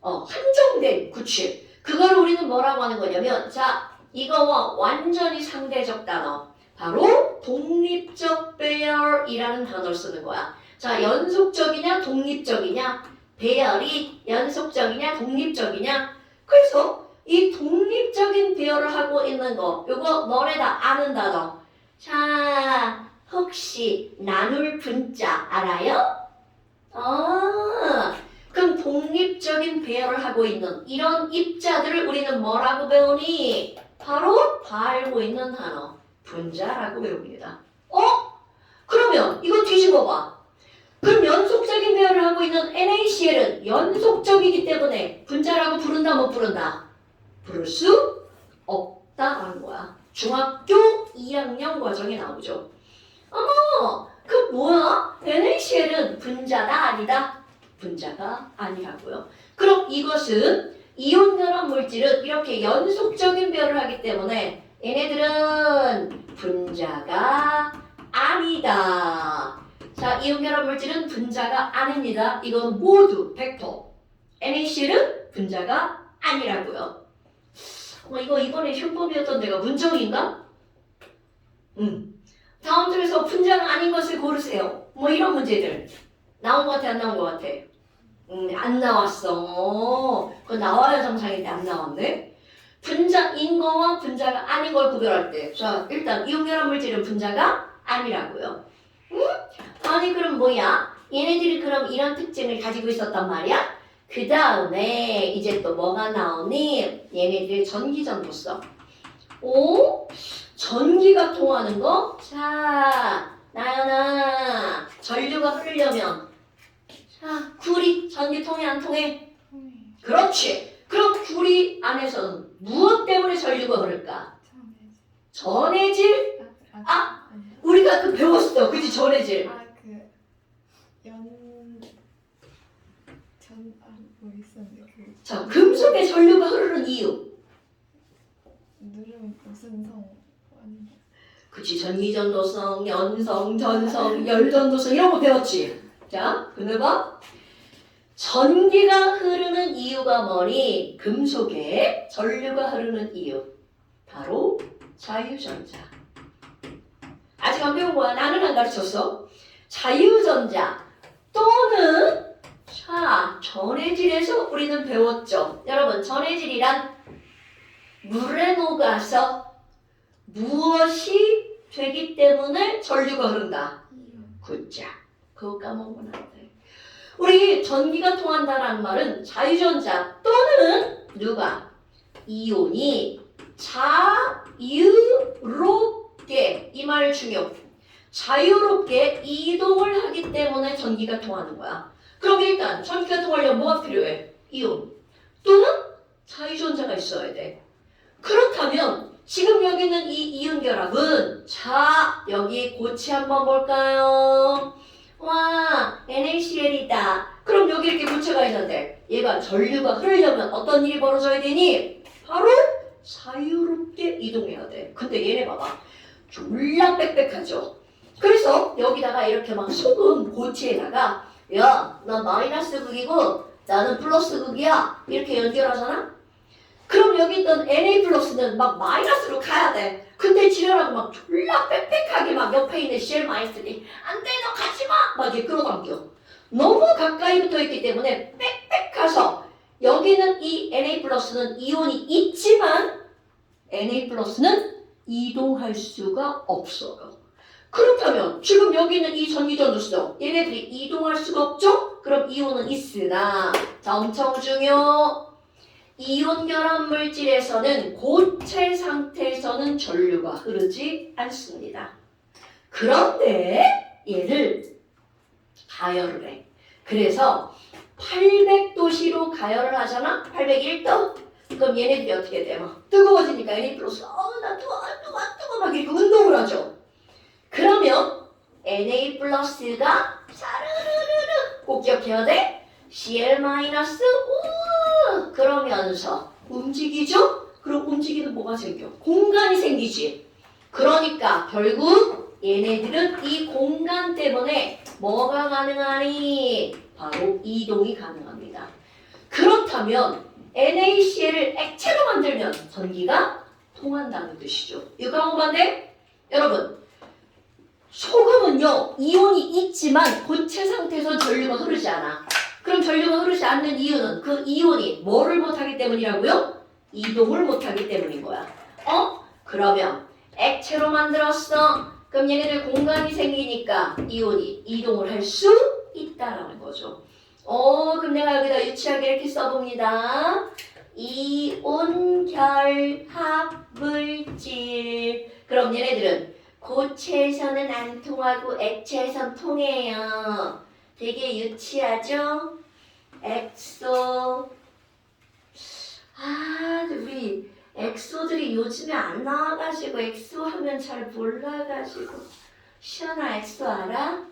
한정된, 그치. 그걸 우리는 뭐라고 하는 거냐면 자, 이거와 완전히 상대적 단어. 바로 독립적 배열이라는 단어를 쓰는 거야. 자, 연속적이냐 독립적이냐? 배열이 연속적이냐 독립적이냐? 그래서 이 독립적인 배열을 하고 있는 거, 요거 너네 다 아는 단어. 자, 혹시 나눌 분자 알아요? 그럼 독립적인 배열을 하고 있는 이런 입자들을 우리는 뭐라고 배우니? 바로 다 알고 있는 단어, 분자라고 배웁니다. 그러면 이거 뒤집어 봐. 그럼 연속적인 배열을 하고 있는 NaCl은 연속적이기 때문에 분자라고 부른다 못 부른다? 부를 수 없다라는 거야. 중학교 2학년 과정에 나오죠. 그 뭐야? NaCl은 분자다 아니다? 분자가 아니라고요. 그럼 이것은 이온 결합 물질은 이렇게 연속적인 배열을 하기 때문에 얘네들은 분자가 아니다. 자, 이온 결합 물질은 분자가 아닙니다. 이건 모두 100% NaCl은 분자가 아니라고요. 이거 이번에 효법이었던 데가 문정인가? 다음 중에서 분자가 아닌 것을 고르세요. 이런 문제들. 나온 것 같아, 안 나온 것 같아? 안 나왔어. 그거 나와야 정상인데 안 나왔네. 분자인 거와 분자가 아닌 걸 구별할 때. 자, 일단 이온결합 물질은 분자가 아니라고요. 아니, 그럼 뭐야? 얘네들이 그럼 이런 특징을 가지고 있었단 말이야? 그 다음에 이제 또 뭐가 나오니? 얘네들의 전기전도성. 오? 전기가 통하는 거? 자, 나연아. 전류가 흐르려면 자, 구리 전기 통해 안 통해? 그렇지. 그럼 구리 안에서는 무엇 때문에 전류가 흐를까? 전해질? 우리가 그 배웠어. 그지? 전해질. 뭐 있었는데 자, 금속에 전류가 흐르는 이유. 누르면 무슨 성 아니 그치, 전기전도성, 연성, 전성, 열전도성 이런 거 배웠지? 자, 근데 봐. 전기가 흐르는 이유가 뭐니? 금속에 전류가 흐르는 이유. 바로 자유전자. 아직 안 배운 거야. 나는 안 가르쳤어. 자유전자 또는 자, 전해질에서 우리는 배웠죠. 여러분, 전해질이란 물에 녹아서 무엇이 되기 때문에 전류가 흐른다. 굿자. 그거 까먹으면 안 돼. 우리 전기가 통한다라는 말은 자유전자 또는 누가? 이온이 자유롭게, 이 말 중요. 자유롭게 이동을 하기 때문에 전기가 통하는 거야. 그럼 일단 전기가 통하려면 뭐가 필요해? 이온 또는 자유전자가 있어야 돼. 그렇다면 지금 여기 있는 이 이온 결합은 자, 여기 고치 한번 볼까요? 와, NaCl이다. 그럼 여기 이렇게 고체가 있는데 얘가 전류가 흐르려면 어떤 일이 벌어져야 되니? 바로 자유롭게 이동해야 돼. 근데 얘네 봐봐. 졸라 빽빽하죠. 그래서 여기다가 이렇게 막 소금 고체에다가 야, 나 마이너스 극이고 나는 플러스 극이야. 이렇게 연결하잖아? 그럼 여기 있던 Na 플러스는 막 마이너스로 가야 돼. 근데 지랄하고 막 졸라 빽빽하게 막 옆에 있는 Cl 마이너스니 안 돼, 너 가지 마! 막 이렇게 끌어당겨. 너무 가까이 붙어 있기 때문에 빽빽해서 여기는 이 Na 플러스는 이온이 있지만 Na 플러스는 이동할 수가 없어요. 그렇다면 지금 여기 있는 이 전기전도성 얘네들이 이동할 수가 없죠? 그럼 이온은 있으나 자, 엄청 중요. 이온 결합 물질에서는 고체 상태에서는 전류가 흐르지 않습니다. 그런데 얘를 가열을 해. 그래서 800도씨로 가열을 하잖아? 801도? 그럼 얘네들이 어떻게 돼요? 뜨거워지니까 Na 플러스 나 뜨거워 막 이렇게 운동을 하죠. 그러면 Na 플러스가 사르르르르 꼭 기억해야 돼? Cl 마이너스 그러면서 움직이죠? 그럼 움직이는 뭐가 생겨? 공간이 생기지. 그러니까 결국 얘네들은 이 공간 때문에 뭐가 가능하니? 바로 이동이 가능합니다. 그렇다면 NaCl을 액체로 만들면 전기가 통한다는 뜻이죠. 이거 한번 반대? 여러분, 소금은요 이온이 있지만 고체 상태에서 전류가 흐르지 않아. 그럼 전류가 흐르지 않는 이유는 그 이온이 뭐를 못하기 때문이라고요? 이동을 못하기 때문인 거야. 그러면 액체로 만들었어. 그럼 얘네들 공간이 생기니까 이온이 이동을 할 수 있다라는 거죠. 그럼 내가 여기다 유치하게 이렇게 써봅니다. 이온 결합 물질. 그럼 얘네들은 고체에서는 안 통하고 액체에선 통해요. 되게 유치하죠? 엑소. 우리 엑소들이 요즘에 안 나와가지고 엑소 하면 잘 몰라가지고. 시연아 엑소 알아?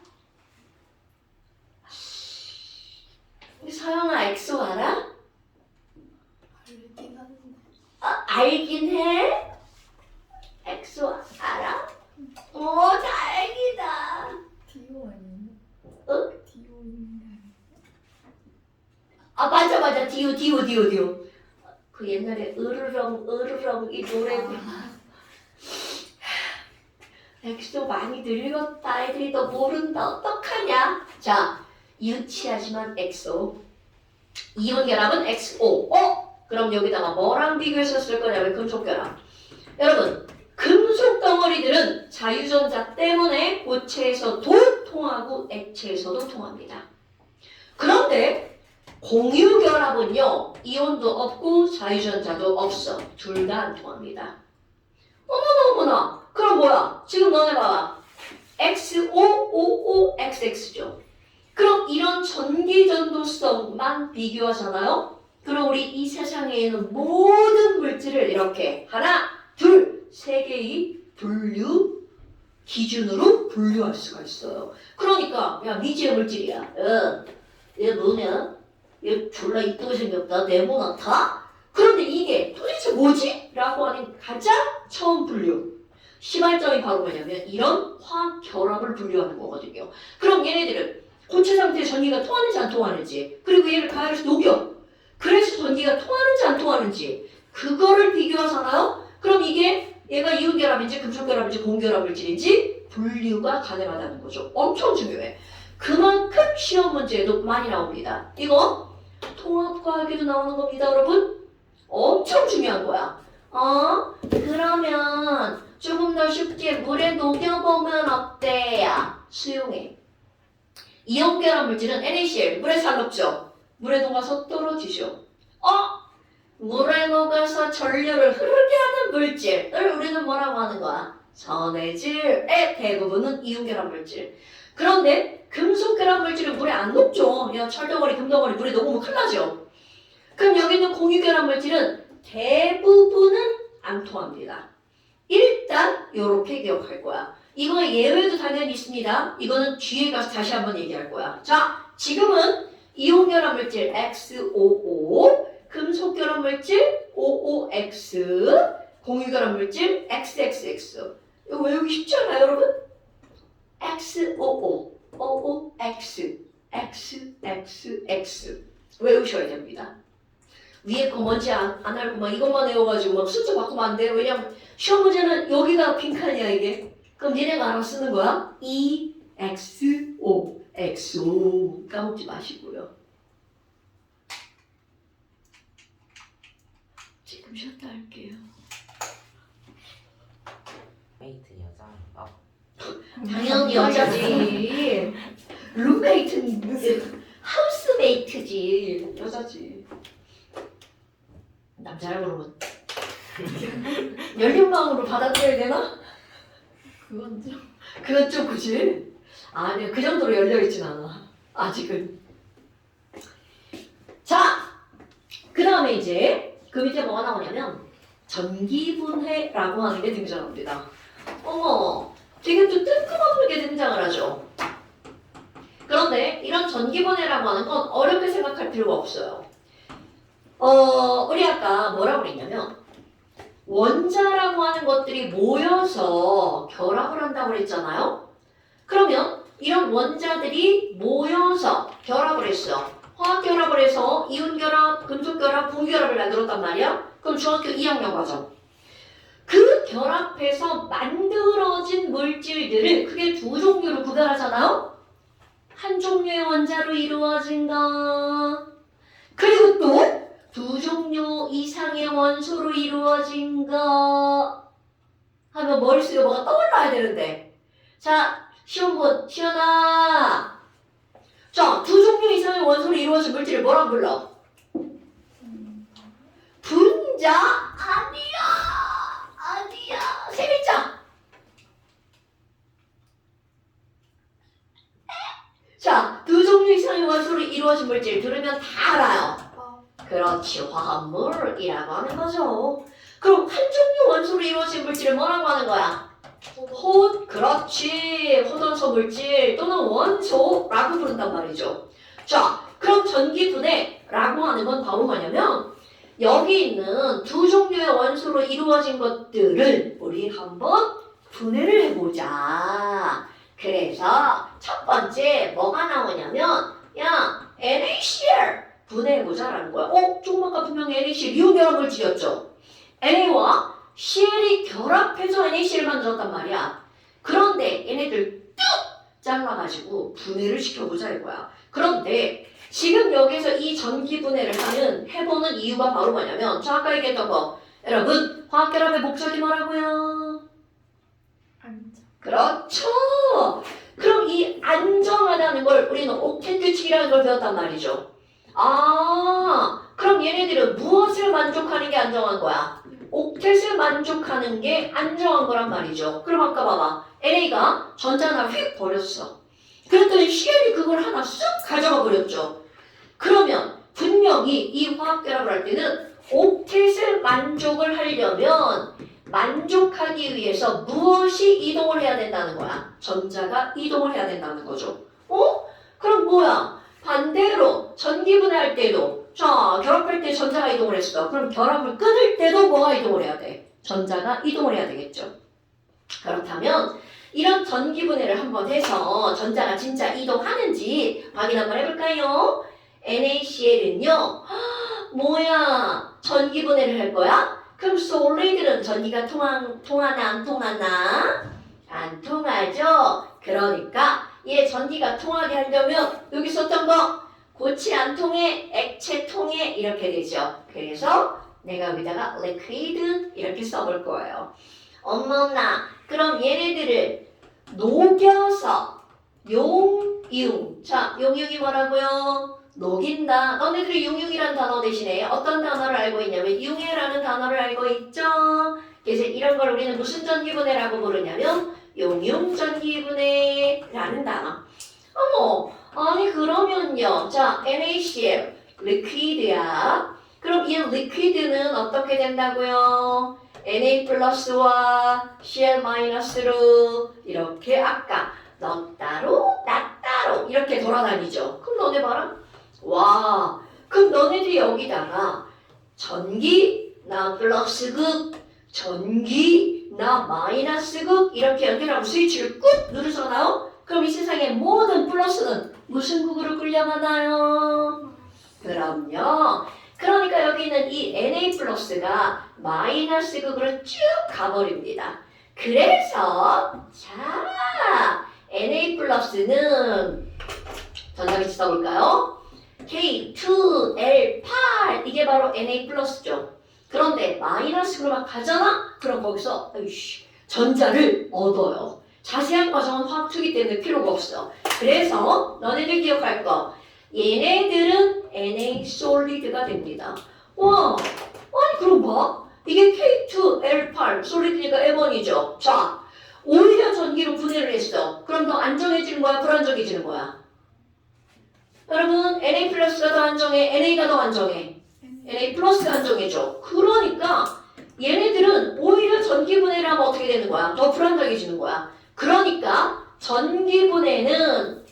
서영아 엑소 알아? 알긴 하는데 알긴 해? 엑소 알아? 다행이다. 디오 아니에요? 어? 디오인데 아 맞아 디오. 그 옛날에 으르렁 이 노래 엑소 많이 늙었다. 애들이 너 모른다. 어떡하냐? 자, 유치하지만 엑소. 이온 결합은 XO. 그럼 여기다가 뭐랑 비교해서 쓸 거냐면 금속 결합. 여러분, 금속 덩어리들은 자유전자 때문에 고체에서도 통하고 액체에서도 통합니다. 그런데 공유 결합은요, 이온도 없고 자유전자도 없어. 둘 다 안 통합니다. 어머나. 그럼 뭐야? 지금 너네 봐봐. XOOOXX죠. 그럼 이런 전기 전도성만 비교하잖아요? 그럼 우리 이 세상에 있는 모든 물질을 이렇게 하나, 둘, 세 개의 분류 기준으로 분류할 수가 있어요. 그러니까 야 미지의 물질이야. 얘 뭐냐? 얘 졸라 이쁘게 생겼다. 네모나타? 그런데 이게 도대체 뭐지? 라고 하는 가장 처음 분류. 시발점이 바로 뭐냐면 이런 화학 결합을 분류하는 거거든요. 그럼 얘네들은 고체 상태에 전기가 통하는지 안 통하는지, 그리고 얘를 가열해서 녹여. 그래서 전기가 통하는지 안 통하는지 그거를 비교하잖아요. 그럼 이게 얘가 이온 결합인지 금속 결합인지 공유 결합 물질인지 분류가 가능하다는 거죠. 엄청 중요해. 그만큼 시험 문제에도 많이 나옵니다. 이거 통합과학에도 나오는 겁니다, 여러분. 엄청 중요한 거야. 그러면 조금 더 쉽게 물에 녹여보면 어때요? 수용해. 이온 결합 물질은 NaCl, 물에 잘 녹죠? 물에 녹아서 떨어지죠. 물에 녹아서 전류를 흐르게 하는 물질을 우리는 뭐라고 하는 거야? 전해질의 대부분은 이온 결합 물질. 그런데 금속 결합 물질은 물에 안 녹죠. 야, 철덩어리, 금덩어리 물에 녹으면 큰일 나죠. 그럼 여기 있는 공유 결합 물질은 대부분은 안 통합니다. 일단 이렇게 기억할 거야. 이거 예외도 당연히 있습니다. 이거는 뒤에 가서 다시 한번 얘기할 거야. 자, 지금은 이온 결합 물질 XOO, 금속 결합 물질 OOX, 공유 결합 물질 XXX. 이거 외우기 쉽지 않아요, 여러분? XOO, OOX, XXX 외우셔야 됩니다. 위에 거 뭔지 안 알고 막 이것만 외워가지고 막 숫자 바꾸면 안 돼요. 왜냐면 시험 문제는 여기가 빈칸이야 이게. 그럼 니네가 알아 쓰는 거야. EXO, XO 까먹지 마시고요. 지금 쉬었다 할게요. 메이트 여자. 당연히 여자지. 룸메이트는 하우스메이트지. 여자지. 남자라 그러면 열린 마음으로 받아들여야 되나? 그건 좀. 그건 좀 그지? 아니야, 그 정도로 열려있진 않아. 아직은. 자, 그 다음에 이제 그 밑에 뭐가 나오냐면 전기분해라고 하는 게 등장합니다. 어머, 되게 또 뜬금없게 등장을 하죠. 그런데 이런 전기분해라고 하는 건 어렵게 생각할 필요가 없어요. 우리 아까 뭐라고 그랬냐면 원자라고 하는 것들이 모여서 결합을 한다고 그랬잖아요. 그러면 이런 원자들이 모여서 결합을 했어. 화학 결합을 해서 이온 결합, 금속 결합, 공유 결합을 만들었단 말이야. 그럼 중학교 2학년 과정. 그 결합해서 만들어진 물질들을 크게 두 종류로 구별하잖아요. 한 종류의 원자로 이루어진 거, 그리고 또 두 종류 이상의 원소로 이루어진 거 하면 머릿속에 뭐가 떠올라야 되는데. 자, 시험본 시연아. 자, 두 종류 이상의 원소로 이루어진 물질을 뭐라고 불러? 분자? 아니야. 세 글자. 자, 두 종류 이상의 원소로 이루어진 물질 들으면 다 알아요. 그렇지, 화합물이라고 하는 거죠. 그럼 한 종류 원소로 이루어진 물질을 뭐라고 하는 거야? 그렇지, 호돈소 물질 또는 원소라고 부른단 말이죠. 자, 그럼 전기분해라고 하는 건 바로 뭐냐면 여기 있는 두 종류의 원소로 이루어진 것들을 우리 한번 분해를 해보자. 그래서 첫 번째 뭐가 나오냐면 야, NaCl 분해해보자라는 거야. 조금 아까 분명히 NaCl 이온 결합을 지었죠. NA와 CL이 결합해서 NaCl을 만들었단 말이야. 그런데 얘네들 뚝 잘라가지고 분해를 시켜보자 이거야. 그런데 지금 여기서 이 전기 분해를 해보는 이유가 바로 뭐냐면 저 아까 얘기했던 거 여러분 화학결합의 목적이 뭐라고요? 안정. 그렇죠. 그럼 이 안정하다는 걸 우리는 옥텟 규칙이라는 걸 배웠단 말이죠. 그럼 얘네들은 무엇을 만족하는 게 안정한 거야? 옥텟을 만족하는 게 안정한 거란 말이죠. 그럼 아까 봐봐. NA가 전자 하나 휙 버렸어. 그랬더니 CL이 그걸 하나 쑥 가져가 버렸죠. 그러면 분명히 이 화학결합을 할 때는 옥텟을 만족을 하려면 만족하기 위해서 무엇이 이동을 해야 된다는 거야? 전자가 이동을 해야 된다는 거죠. 그럼 뭐야? 반대로 전기분해할 때도 자 결합할 때 전자가 이동을 했어. 그럼 결합을 끊을 때도 뭐가 이동을 해야 돼? 전자가 이동을 해야 되겠죠. 그렇다면 이런 전기분해를 한번 해서 전자가 진짜 이동하는지 확인 한번 해볼까요? NaCl은요 뭐야? 전기분해를 할 거야? 그럼 솔리드는 전기가 통하나 안 통하나? 안 통하죠? 그러니까 얘 전기가 통하게 하려면 여기 썼던 거 고치 안 통해, 액체 통해 이렇게 되죠. 그래서 내가 여기다가 liquid 이렇게 써볼 거예요. 어머나 그럼 얘네들을 녹여서 용융 자 용융이 뭐라고요? 녹인다. 너네들이 용융이라는 단어 대신에 어떤 단어를 알고 있냐면 융해라는 단어를 알고 있죠. 그래서 이런 걸 우리는 무슨 전기분해라고 부르냐면 용융전기분해라는 단어. 어머 아니 그러면요 자 NaCl 리퀴드야. 그럼 이 리퀴드는 어떻게 된다고요? Na 플러스와 Cl 마이너스로 이렇게 아까 너 따로 나 따로 이렇게 돌아다니죠. 그럼 너네 봐라. 와 그럼 너네들이 여기다가 전기 나 플러스극 전기 나 마이너스극 이렇게 연결하고 스위치를 꾹 누르잖아요. 그럼 이 세상의 모든 플러스는 무슨 극으로 끌려가나요? 그럼요. 그러니까 여기 있는 이 Na 플러스가 마이너스 극으로 쭉 가버립니다. 그래서 자 Na 플러스는 전자기치 써볼까요? K2L8 이게 바로 Na 플러스죠. 그런데 마이너스로 막 가잖아? 그럼 거기서 전자를 얻어요. 자세한 과정은 화학투기 때문에 필요가 없어. 그래서 너네들 기억할 거 얘네들은 Na 솔리드가 됩니다. 와 아니 그럼 봐 이게 K2L8 솔리드니까 M1이죠. 자 오히려 전기로 분해를 했어. 그럼 더 안정해지는 거야? 불안정해지는 거야? 여러분 Na 플러스가 더 안정해? NA가 더 안정해? Na 플러스가 안정해져. 그러니까 얘네들은 오히려 전기 분해를 하면 어떻게 되는 거야? 더 불안정해지는 거야. 그러니까 전기 분해는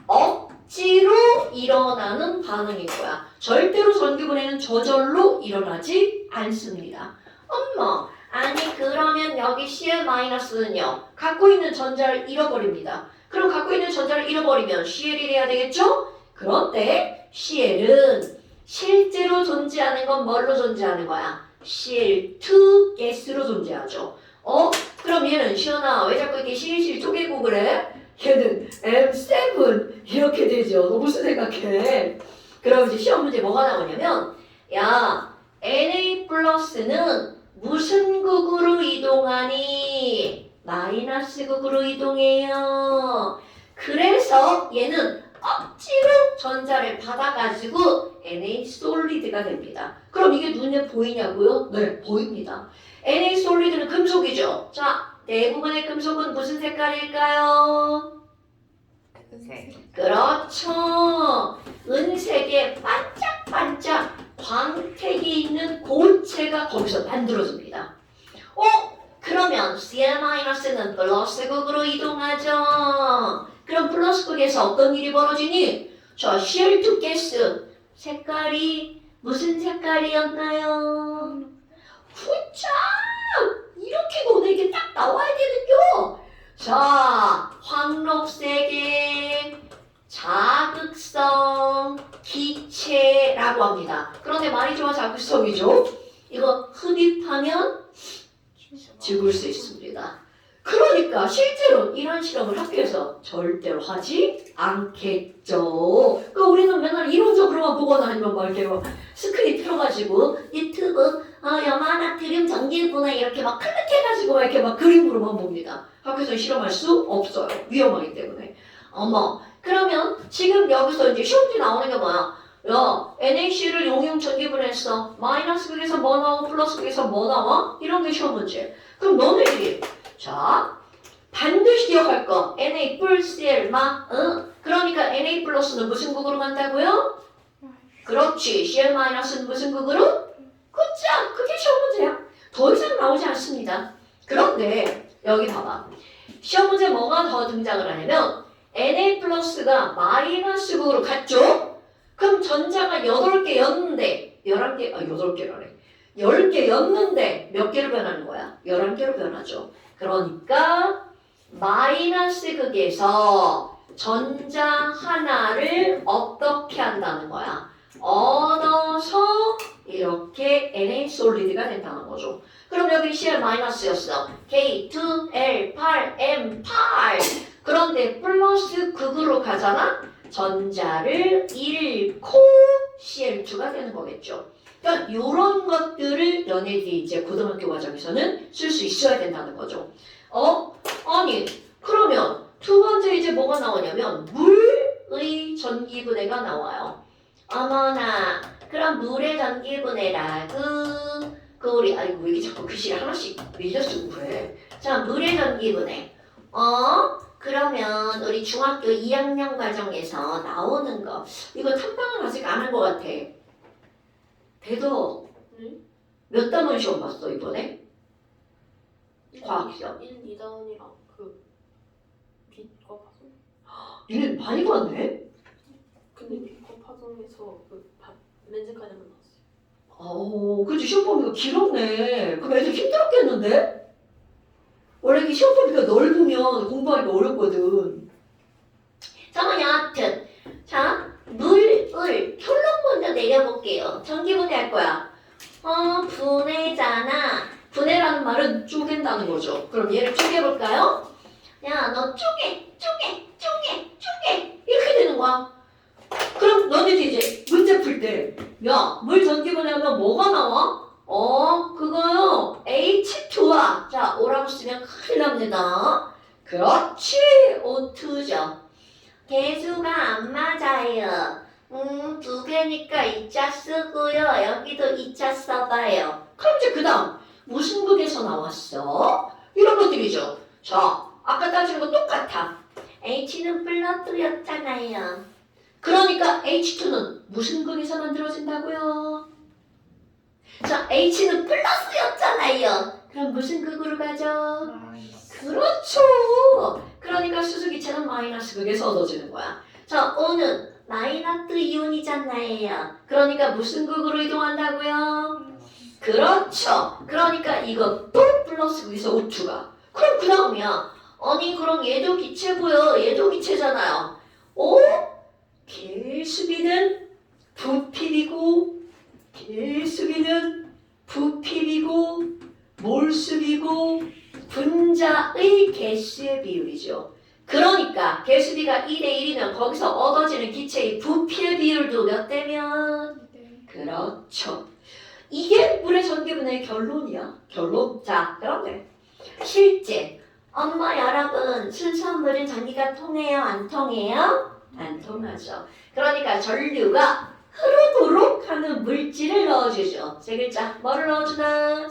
억지로 일어나는 반응인 거야. 절대로 전기 분해는 저절로 일어나지 않습니다. 엄마 아니 그러면 여기 Cl-는요 갖고 있는 전자를 잃어버립니다. 그럼 갖고 있는 전자를 잃어버리면 Cl이 돼야 되겠죠? 그런데 Cl은 실제로 존재하는 건 뭘로 존재하는 거야? Cl2 가스로 존재하죠. 그럼 얘는 시연아 왜 자꾸 이렇게 실실 쪼개고 그래? 얘는 M7 이렇게 되죠. 너 무슨 생각해? 그럼 이제 시험 문제 뭐가 나오냐면 야 Na 플러스는 무슨 극으로 이동하니? 마이너스 극으로 이동해요. 그래서 얘는 억지로 전자를 받아가지고 Na 솔리드가 됩니다. 그럼 이게 눈에 보이냐고요? 네, 보입니다. Na 솔리드는 금속이죠. 자, 대부분의 금속은 무슨 색깔일까요? 은색. 그렇죠. 은색의 반짝반짝 광택이 있는 고체가 거기서 만들어집니다. 그러면 Cl-는 플러스극으로 이동하죠. 그럼 플러스극에서 어떤 일이 벌어지니? 저 Cl2 가스 색깔이 무슨 색깔이었나요? 후짝! 이렇게 너네에게 딱 나와야 되는겨. 자, 황록색의 자극성 기체라고 죽을 수 있습니다. 그러니까 실제로 이런 실험을 학교에서 절대로 하지 않겠죠. 그러니까 우리는 맨날 이론적으로만 보거나 아니면 막 이렇게 막 스크린 틀어가지고 유튜브 염화나트륨 전기구나 이렇게 막 클릭해가지고 막 이렇게 막 그림으로만 봅니다. 학교에서 실험할 수 없어요. 위험하기 때문에. 어머, 그러면 지금 여기서 이제 시험 문제 나오는 게 뭐야? 야, NaCl을 용융 전기분해했어. 마이너스 극에서 뭐 나오고 플러스 극에서 뭐 나와? 이런 게 시험 문제. 그럼 너네들이 자 반드시 기억할 거 Na 플러스 Cl 그러니까 Na 플러스는 무슨 극으로 간다고요? 그렇지. Cl 마이너스는 무슨 극으로? 그쵸? 그게 시험 문제야. 더 이상 나오지 않습니다. 그런데 여기 봐봐. 시험 문제 뭐가 더 등장을 하냐면 Na 플러스가 마이너스 극으로 갔죠? 그럼 전자가 8개였는데 11개, 8개라네. 10개였는데 몇 개로 변하는 거야? 11개로 변하죠. 그러니까 마이너스 극에서 전자 하나를 어떻게 한다는 거야? 얻어서 이렇게 Na 솔리드가 된다는 거죠. 그럼 여기 Cl 마이너스였어. K2L8M8 그런데 플러스 극으로 가잖아? 전자를 잃고 Cl2가 되는 거겠죠. 그러니까 이런 것들을 너네들이 이제 고등학교 과정에서는 쓸 수 있어야 된다는 거죠. 아니 그러면 두 번째 이제 뭐가 나오냐면 물의 전기분해가 나와요. 어머나 그럼 물의 전기분해라고 우리 아이고 왜 이렇게 자꾸 글씨를 하나씩 밀려 쓰고 그래. 자 물의 전기분해 그러면 우리 중학교 2학년 과정에서 나오는 거 이거 탐방은 아직 안 한 것 같아. 대도 몇 단원 시험 봤어 이번에? 과학 시험 1, 2단이랑 그 빛과 파동. 얘네 많이 봤네? 근데 빛과 파동에서 그 렌즈까지 나왔어요. 그치 시험 범위가 길었네. 그럼 애들 힘들었겠는데? 원래 이렇게 시험 범위가 넓으면 공부하기가 어렵거든. 자, 여하튼 자 물을 결론 먼저 내려볼게요. 전기분해 할 거야. 분해잖아. 분해라는 말은 쪼갠다는 거죠. 그럼 얘를 쪼개볼까요? 야, 너 쪼개 이렇게 되는 거야. 그럼 너네들 이제 문제 풀 때, 야, 물 전기분해하면 뭐가 나와? 그거요. H2와 자, O라고 쓰면 큰일 납니다. 그렇지, O2죠. 개수가 안 맞아요. 두 개니까 2자 쓰고요. 여기도 2자 써봐요. 그럼 이제 그 다음 무슨 극에서 나왔어? 이런 것들이죠. 자, 아까 따지는 거 똑같아. H는 플러스였잖아요. 그러니까 H2는 무슨 극에서 만들어진다고요? 자, H는 플러스였잖아요. 그럼 무슨 극으로 가죠? 그렇죠. 그러니까 수소기체는 마이너스 극에서 얻어지는 거야. 자, O는 마이너스 이온이잖아요. 그러니까 무슨 극으로 이동한다고요? 그렇죠. 그러니까 이것도 플러스 극에서 O2가. 그럼 그 다음이야. 아니 그럼 얘도 기체고요. 얘도 기체잖아요. 개수비는 부핍이고 개수비는 부핍이고 몰수비고 분자의 개수의 비율이죠. 그러니까 개수비가 2대1이면 거기서 얻어지는 기체의 부피의 비율도 몇 대면? 그렇죠. 이게 물의 전기분해의 결론이야. 결론. 자, 그런데 실제 엄마 여러분 순수한 물은 전기가 통해요? 안 통해요? 안 통하죠. 그러니까 전류가 흐르도록 하는 물질을 넣어주죠. 세 글자. 뭐를 넣어주나?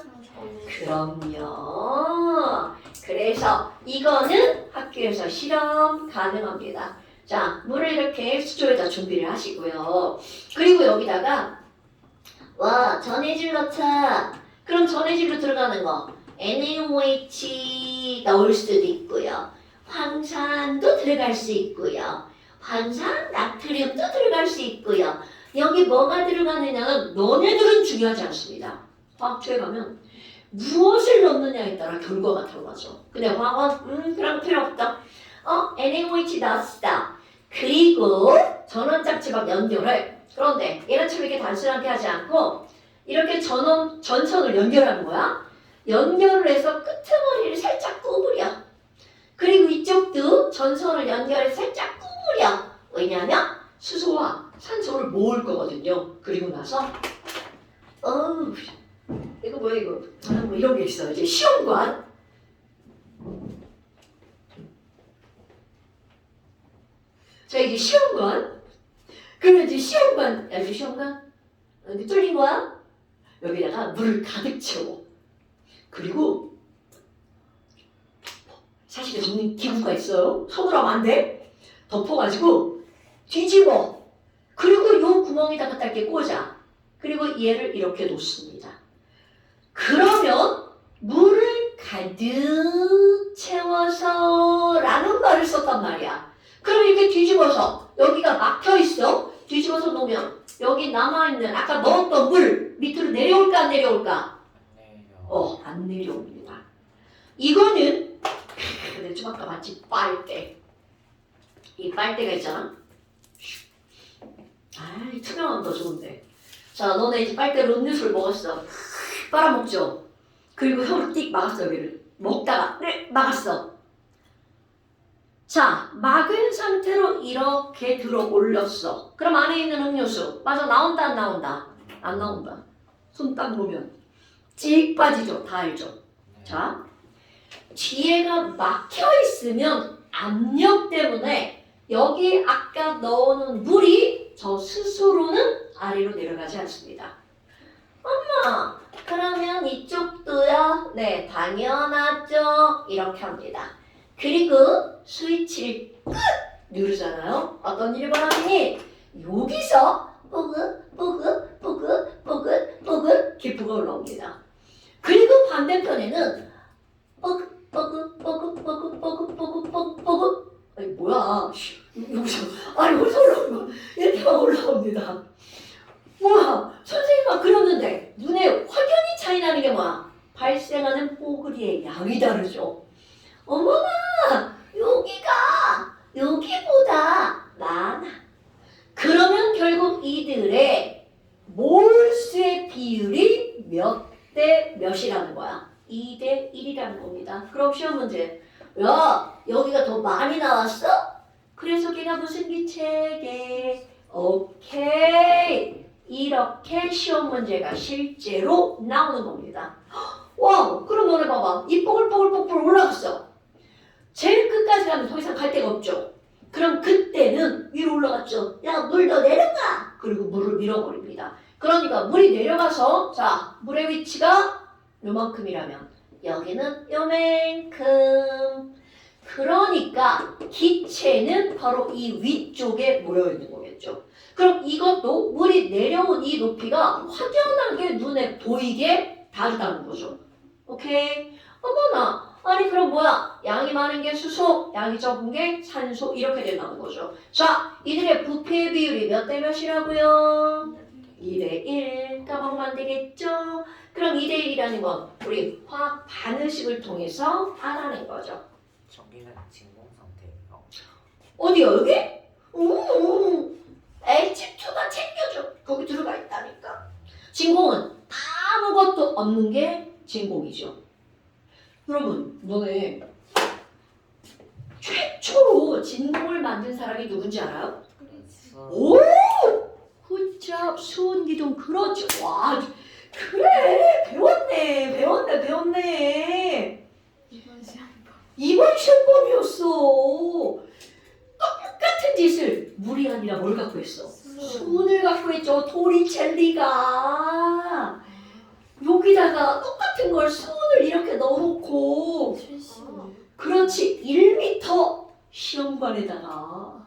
그럼요. 그래서 이거는 학교에서 실험 가능합니다. 자, 물을 이렇게 수조에다 준비를 하시고요. 그리고 여기다가 전해질 넣자. 그럼 전해질로 들어가는 거 NaOH 넣을 수도 있고요. 황산도 들어갈 수 있고요. 황산, 나트륨도 들어갈 수 있고요. 여기 뭐가 들어가느냐는 너네들은 중요하지 않습니다. 화학초에 가면 무엇을 넣느냐에 따라 결과가 달라져. 근데 화학은 그런 필요 없다. NaOH 넣었다. 그리고 전원짝지막 연결을. 그런데 얘는 참 이렇게 단순하게 하지 않고 이렇게 전선을 연결하는 거야. 연결을 해서 끄트머리를 살짝 구부려. 그리고 이쪽도 전선을 연결해서 살짝 구부려. 왜냐하면 수소와 산소를 모을 거거든요. 그리고 나서 이거 뭐야 이거? 뭐 이런 게 있어. 이제 시험관. 자 이제 시험관. 그러면 이제 시험관. 야 이제 시험관. 여기 뚫린 거야? 여기다가 물을 가득 채워. 그리고 사실 덮는 기구가 있어요. 손으로 하면 안 돼. 덮어가지고 뒤집어. 그리고 요 구멍에다 갖다 이렇게 꽂아. 그리고 얘를 이렇게 놓습니다. 그러면 물을 가득 채워서 라는 말을 썼단 말이야. 그럼 이렇게 뒤집어서 여기가 막혀 있어. 뒤집어서 놓으면 여기 남아있는 아까 넣었던 물 밑으로 내려올까 안 내려올까? 안 내려옵니다. 이거는 근데 좀 아까 마치 빨대. 이 빨대가 있잖아. 아이 투명하면 더 좋은데. 자 너네 이제 빨대로 음료수를 먹었어. 빨아먹죠. 그리고 혀로 띡 막았어 여기를. 먹다가 막았어. 자 막은 상태로 이렇게 들어 올렸어. 그럼 안에 있는 음료수 나온다 안 나온다? 안 나온다. 손 딱 보면 찍 빠지죠. 다 알죠. 자 뒤에가 막혀 있으면 압력 때문에 여기 아까 넣어놓은 물이 저 스스로는 아래로 내려가지 않습니다. 엄마 그러면 이쪽도요? 네 당연하죠. 이렇게 합니다. 그리고 스위치를 끝 누르잖아요. 어떤 일이 벌어지니 여기서 뽀글 기포가 올라옵니다. 그리고 반대편에는 뽀글 아니 뭐야 여기서 아니 어디서 올라오는 거야. 이렇게 막 올라옵니다. 우와 선생님아 그러는데 눈에 확연히 차이 나는 게 뭐야? 발생하는 뽀글이의 양이 다르죠. 어머나 여기보다 많아. 그러면 결국 이들의 몰수의 비율이 몇 대 몇이라는 거야? 2대 1이라는 겁니다. 그럼 시험 문제. 야 여기가 더 많이 나왔어? 그래서 걔가 무슨 기체계? 오케이. 이렇게 시험 문제가 실제로 나오는 겁니다. 와우 그럼 너네 봐봐. 이 뽀글뽀글 올라갔어. 제일 끝까지 가면 더 이상 갈 데가 없죠. 그럼 그때는 위로 올라갔죠. 야 물 더 내려가. 그리고 물을 밀어버립니다. 그러니까 물이 내려가서 자 물의 위치가 요만큼이라면 여기는 요만큼. 그러니까 기체는 바로 이 위쪽에 모여있는 거겠죠. 그럼 이것도 물이 내려온 이 높이가 확연하게 눈에 보이게 다르다는 거죠. 오케이? 어머나 아니 그럼 뭐야? 양이 많은 게 수소, 양이 적은 게 산소 이렇게 된다는 거죠. 자 이들의 부피의 비율이 몇 대 몇이라고요? 2대 1. 까먹으면 안 되겠죠? 그럼 2대 1이라는 건 우리 화학 반응식을 통해서 알아낸 거죠. 저기는 진공 상태예요. 어디요 여기? H2가 챙겨줘. 거기 들어가 있다니까. 진공은 아무것도 없는 게 진공이죠. 여러분 너네 최초로 진공을 만든 사람이 누군지 알아요? 오! 굿잡 수은기둥 그렇죠. 와 그래 배웠네. 이번 시험범이었어. 똑같은 짓을 물이 아니라 뭘 갖고 했어? 수은을 갖고 했죠. 토리첼리가 여기다가 똑같은 걸 수은을 이렇게 넣어놓고 그렇지 1m 시험관에다가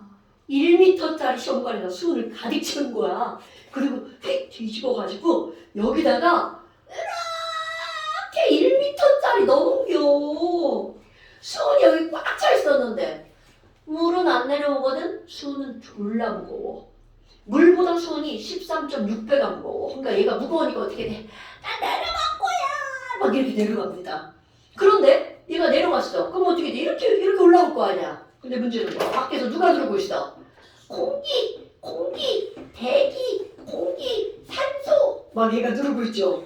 1m짜리 시험관에다 수은을 가득 채운 거야. 그리고 휙 뒤집어가지고 여기다가 이렇게 1m짜리 넣어놓겨. 수은이 여기 꽉 차 있었는데 물은 안 내려오거든. 수은은 졸라 무거워. 물보다 수은이 13.6배가 무거워. 그러니까 얘가 무거우니까 어떻게 돼? 나 내려갈 거야. 막 이렇게 내려갑니다. 그런데 얘가 내려갔어. 그럼 어떻게 돼? 이렇게 올라올 거 아니야. 근데 문제는 뭐야? 밖에서 누가 들고 있어? 공기, 대기, 공기, 산소 막 얘가 누르고 있죠.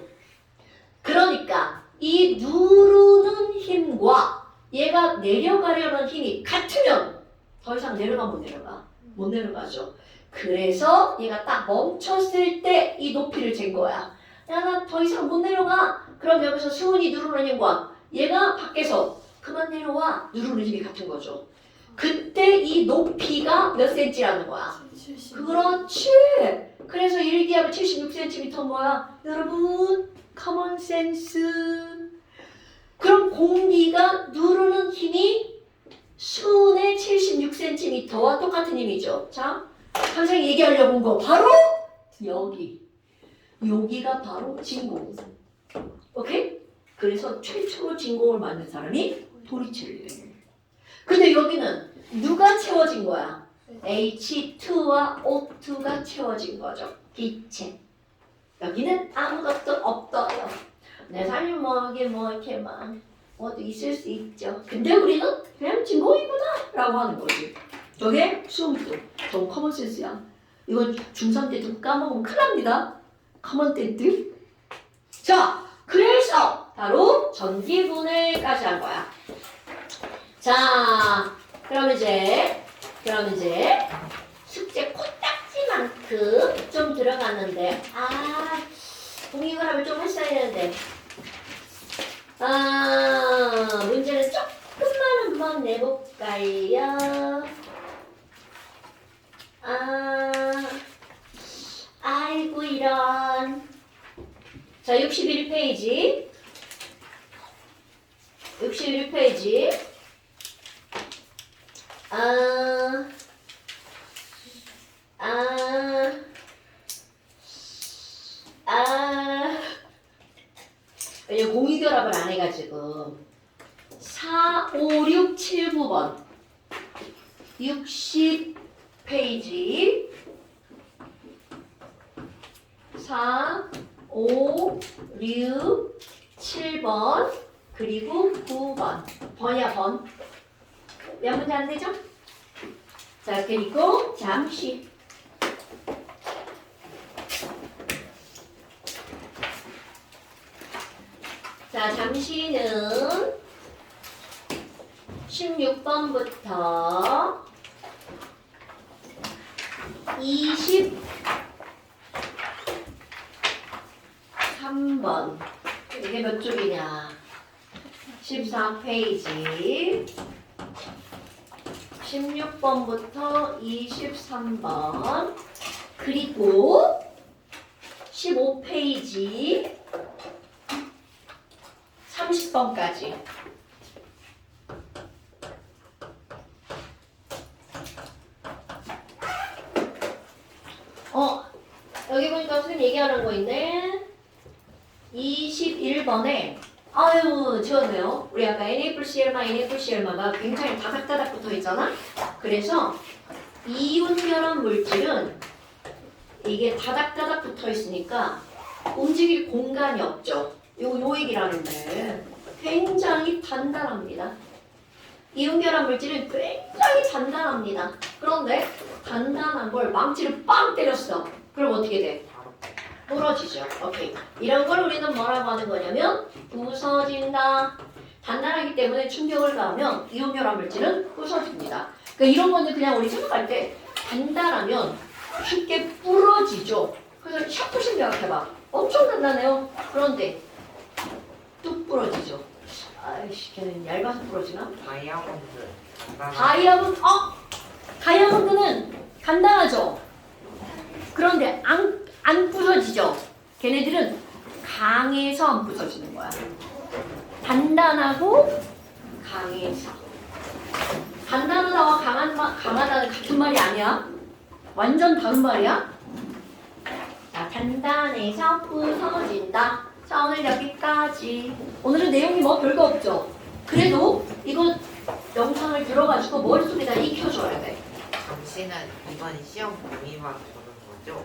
그러니까 이 누르는 힘과 얘가 내려가려는 힘이 같으면 더 이상 내려가 못 내려가? 못 내려가죠. 그래서 얘가 딱 멈췄을 때 이 높이를 잰 거야. 야, 나 더 이상 못 내려가. 그럼 여기서 수은이 누르는 힘과 얘가 밖에서 그만 내려와. 누르는 힘이 같은 거죠. 그때 이 높이가 몇 센치라는 거야? 70. 그렇지. 그래서 1기압이 76cm 뭐야? 여러분, 커먼 센스. 그럼 공기가 누르는 힘이 수은의 76cm와 똑같은 힘이죠. 자, 선생님이 얘기하려고 온 거 바로 여기가 바로 진공. 오케이? 그래서 최초로 진공을 만든 사람이 도리첼리. 근데 여기는 누가 채워진 거야? H2와 O2가 채워진 거죠. 기체. 여기는 아무것도 없어요. 내 삶이 이게 이렇게 뭐도 있을 수 있죠. 근데 우리는 그냥 진공이구나 라고 하는 거지. 저게 수험도 저 커먼센스야. 이건 중3 때 좀 까먹으면 큰일 납니다. 커먼센스. 자, 그래서 바로 전기분해까지 한 거야. 자, 그럼 이제 숙제 코딱지만큼 좀 들어갔는데 공익을 좀 했어야 되는데 문제는 조금만 한번 내볼까요? 아이고 이런. 자, 61페이지. 61페이지. 왜냐면 공유결합을 안 해가지고 4, 5, 6, 7, 9번 60페이지 4, 5, 6, 7번 그리고 9번 번이야 번. 몇 문제 안 되죠? 자, 그리고 잠시 자, 잠시는 16번부터 23번 이게 몇 쪽이냐? 14페이지 16번부터 23번 그리고 15페이지 30번까지. 여기 보니까 선생님 얘기하는 거 있네. 21번에 아유 지웠네요. 우리 아까 NaCl마 NaCl마가 굉장히 다닥다닥 붙어 있잖아. 그래서 이온결합 물질은 이게 다닥다닥 붙어 있으니까 움직일 공간이 없죠. 요 얘기라는데 굉장히 단단합니다. 이온결합 물질은 굉장히 단단합니다. 그런데 단단한 걸 망치를 빵 때렸어. 그럼 어떻게 돼? 부러지죠. 오케이. 이런 걸 우리는 뭐라고 하는 거냐면 부서진다. 단단하기 때문에 충격을 가하면 이온결합 물질은 부서집니다. 그러니까 이런 거는 그냥 우리 생각할 때 단단하면 쉽게 부러지죠. 그래서 샤프심 생각해봐. 엄청 단단해요. 그런데 뚝 부러지죠. 아이씨, 걔는 얇아서 부러지나? 다이아몬드. 다이아몬드는 단단하죠. 그런데 안 부서지죠. 걔네들은 강해서 안 부서지는 거야. 단단하고 강해서. 단단하다와 강하다는 같은 말이 아니야. 완전 다른 말이야. 자, 단단해서 부서진다. 자, 오늘 여기까지. 오늘은 내용이 뭐 별거 없죠. 그래도 이거 영상을 들어가지고 머릿속에다 익혀줘야 돼. 잠시는 이번 시험 범위만 보는 거죠?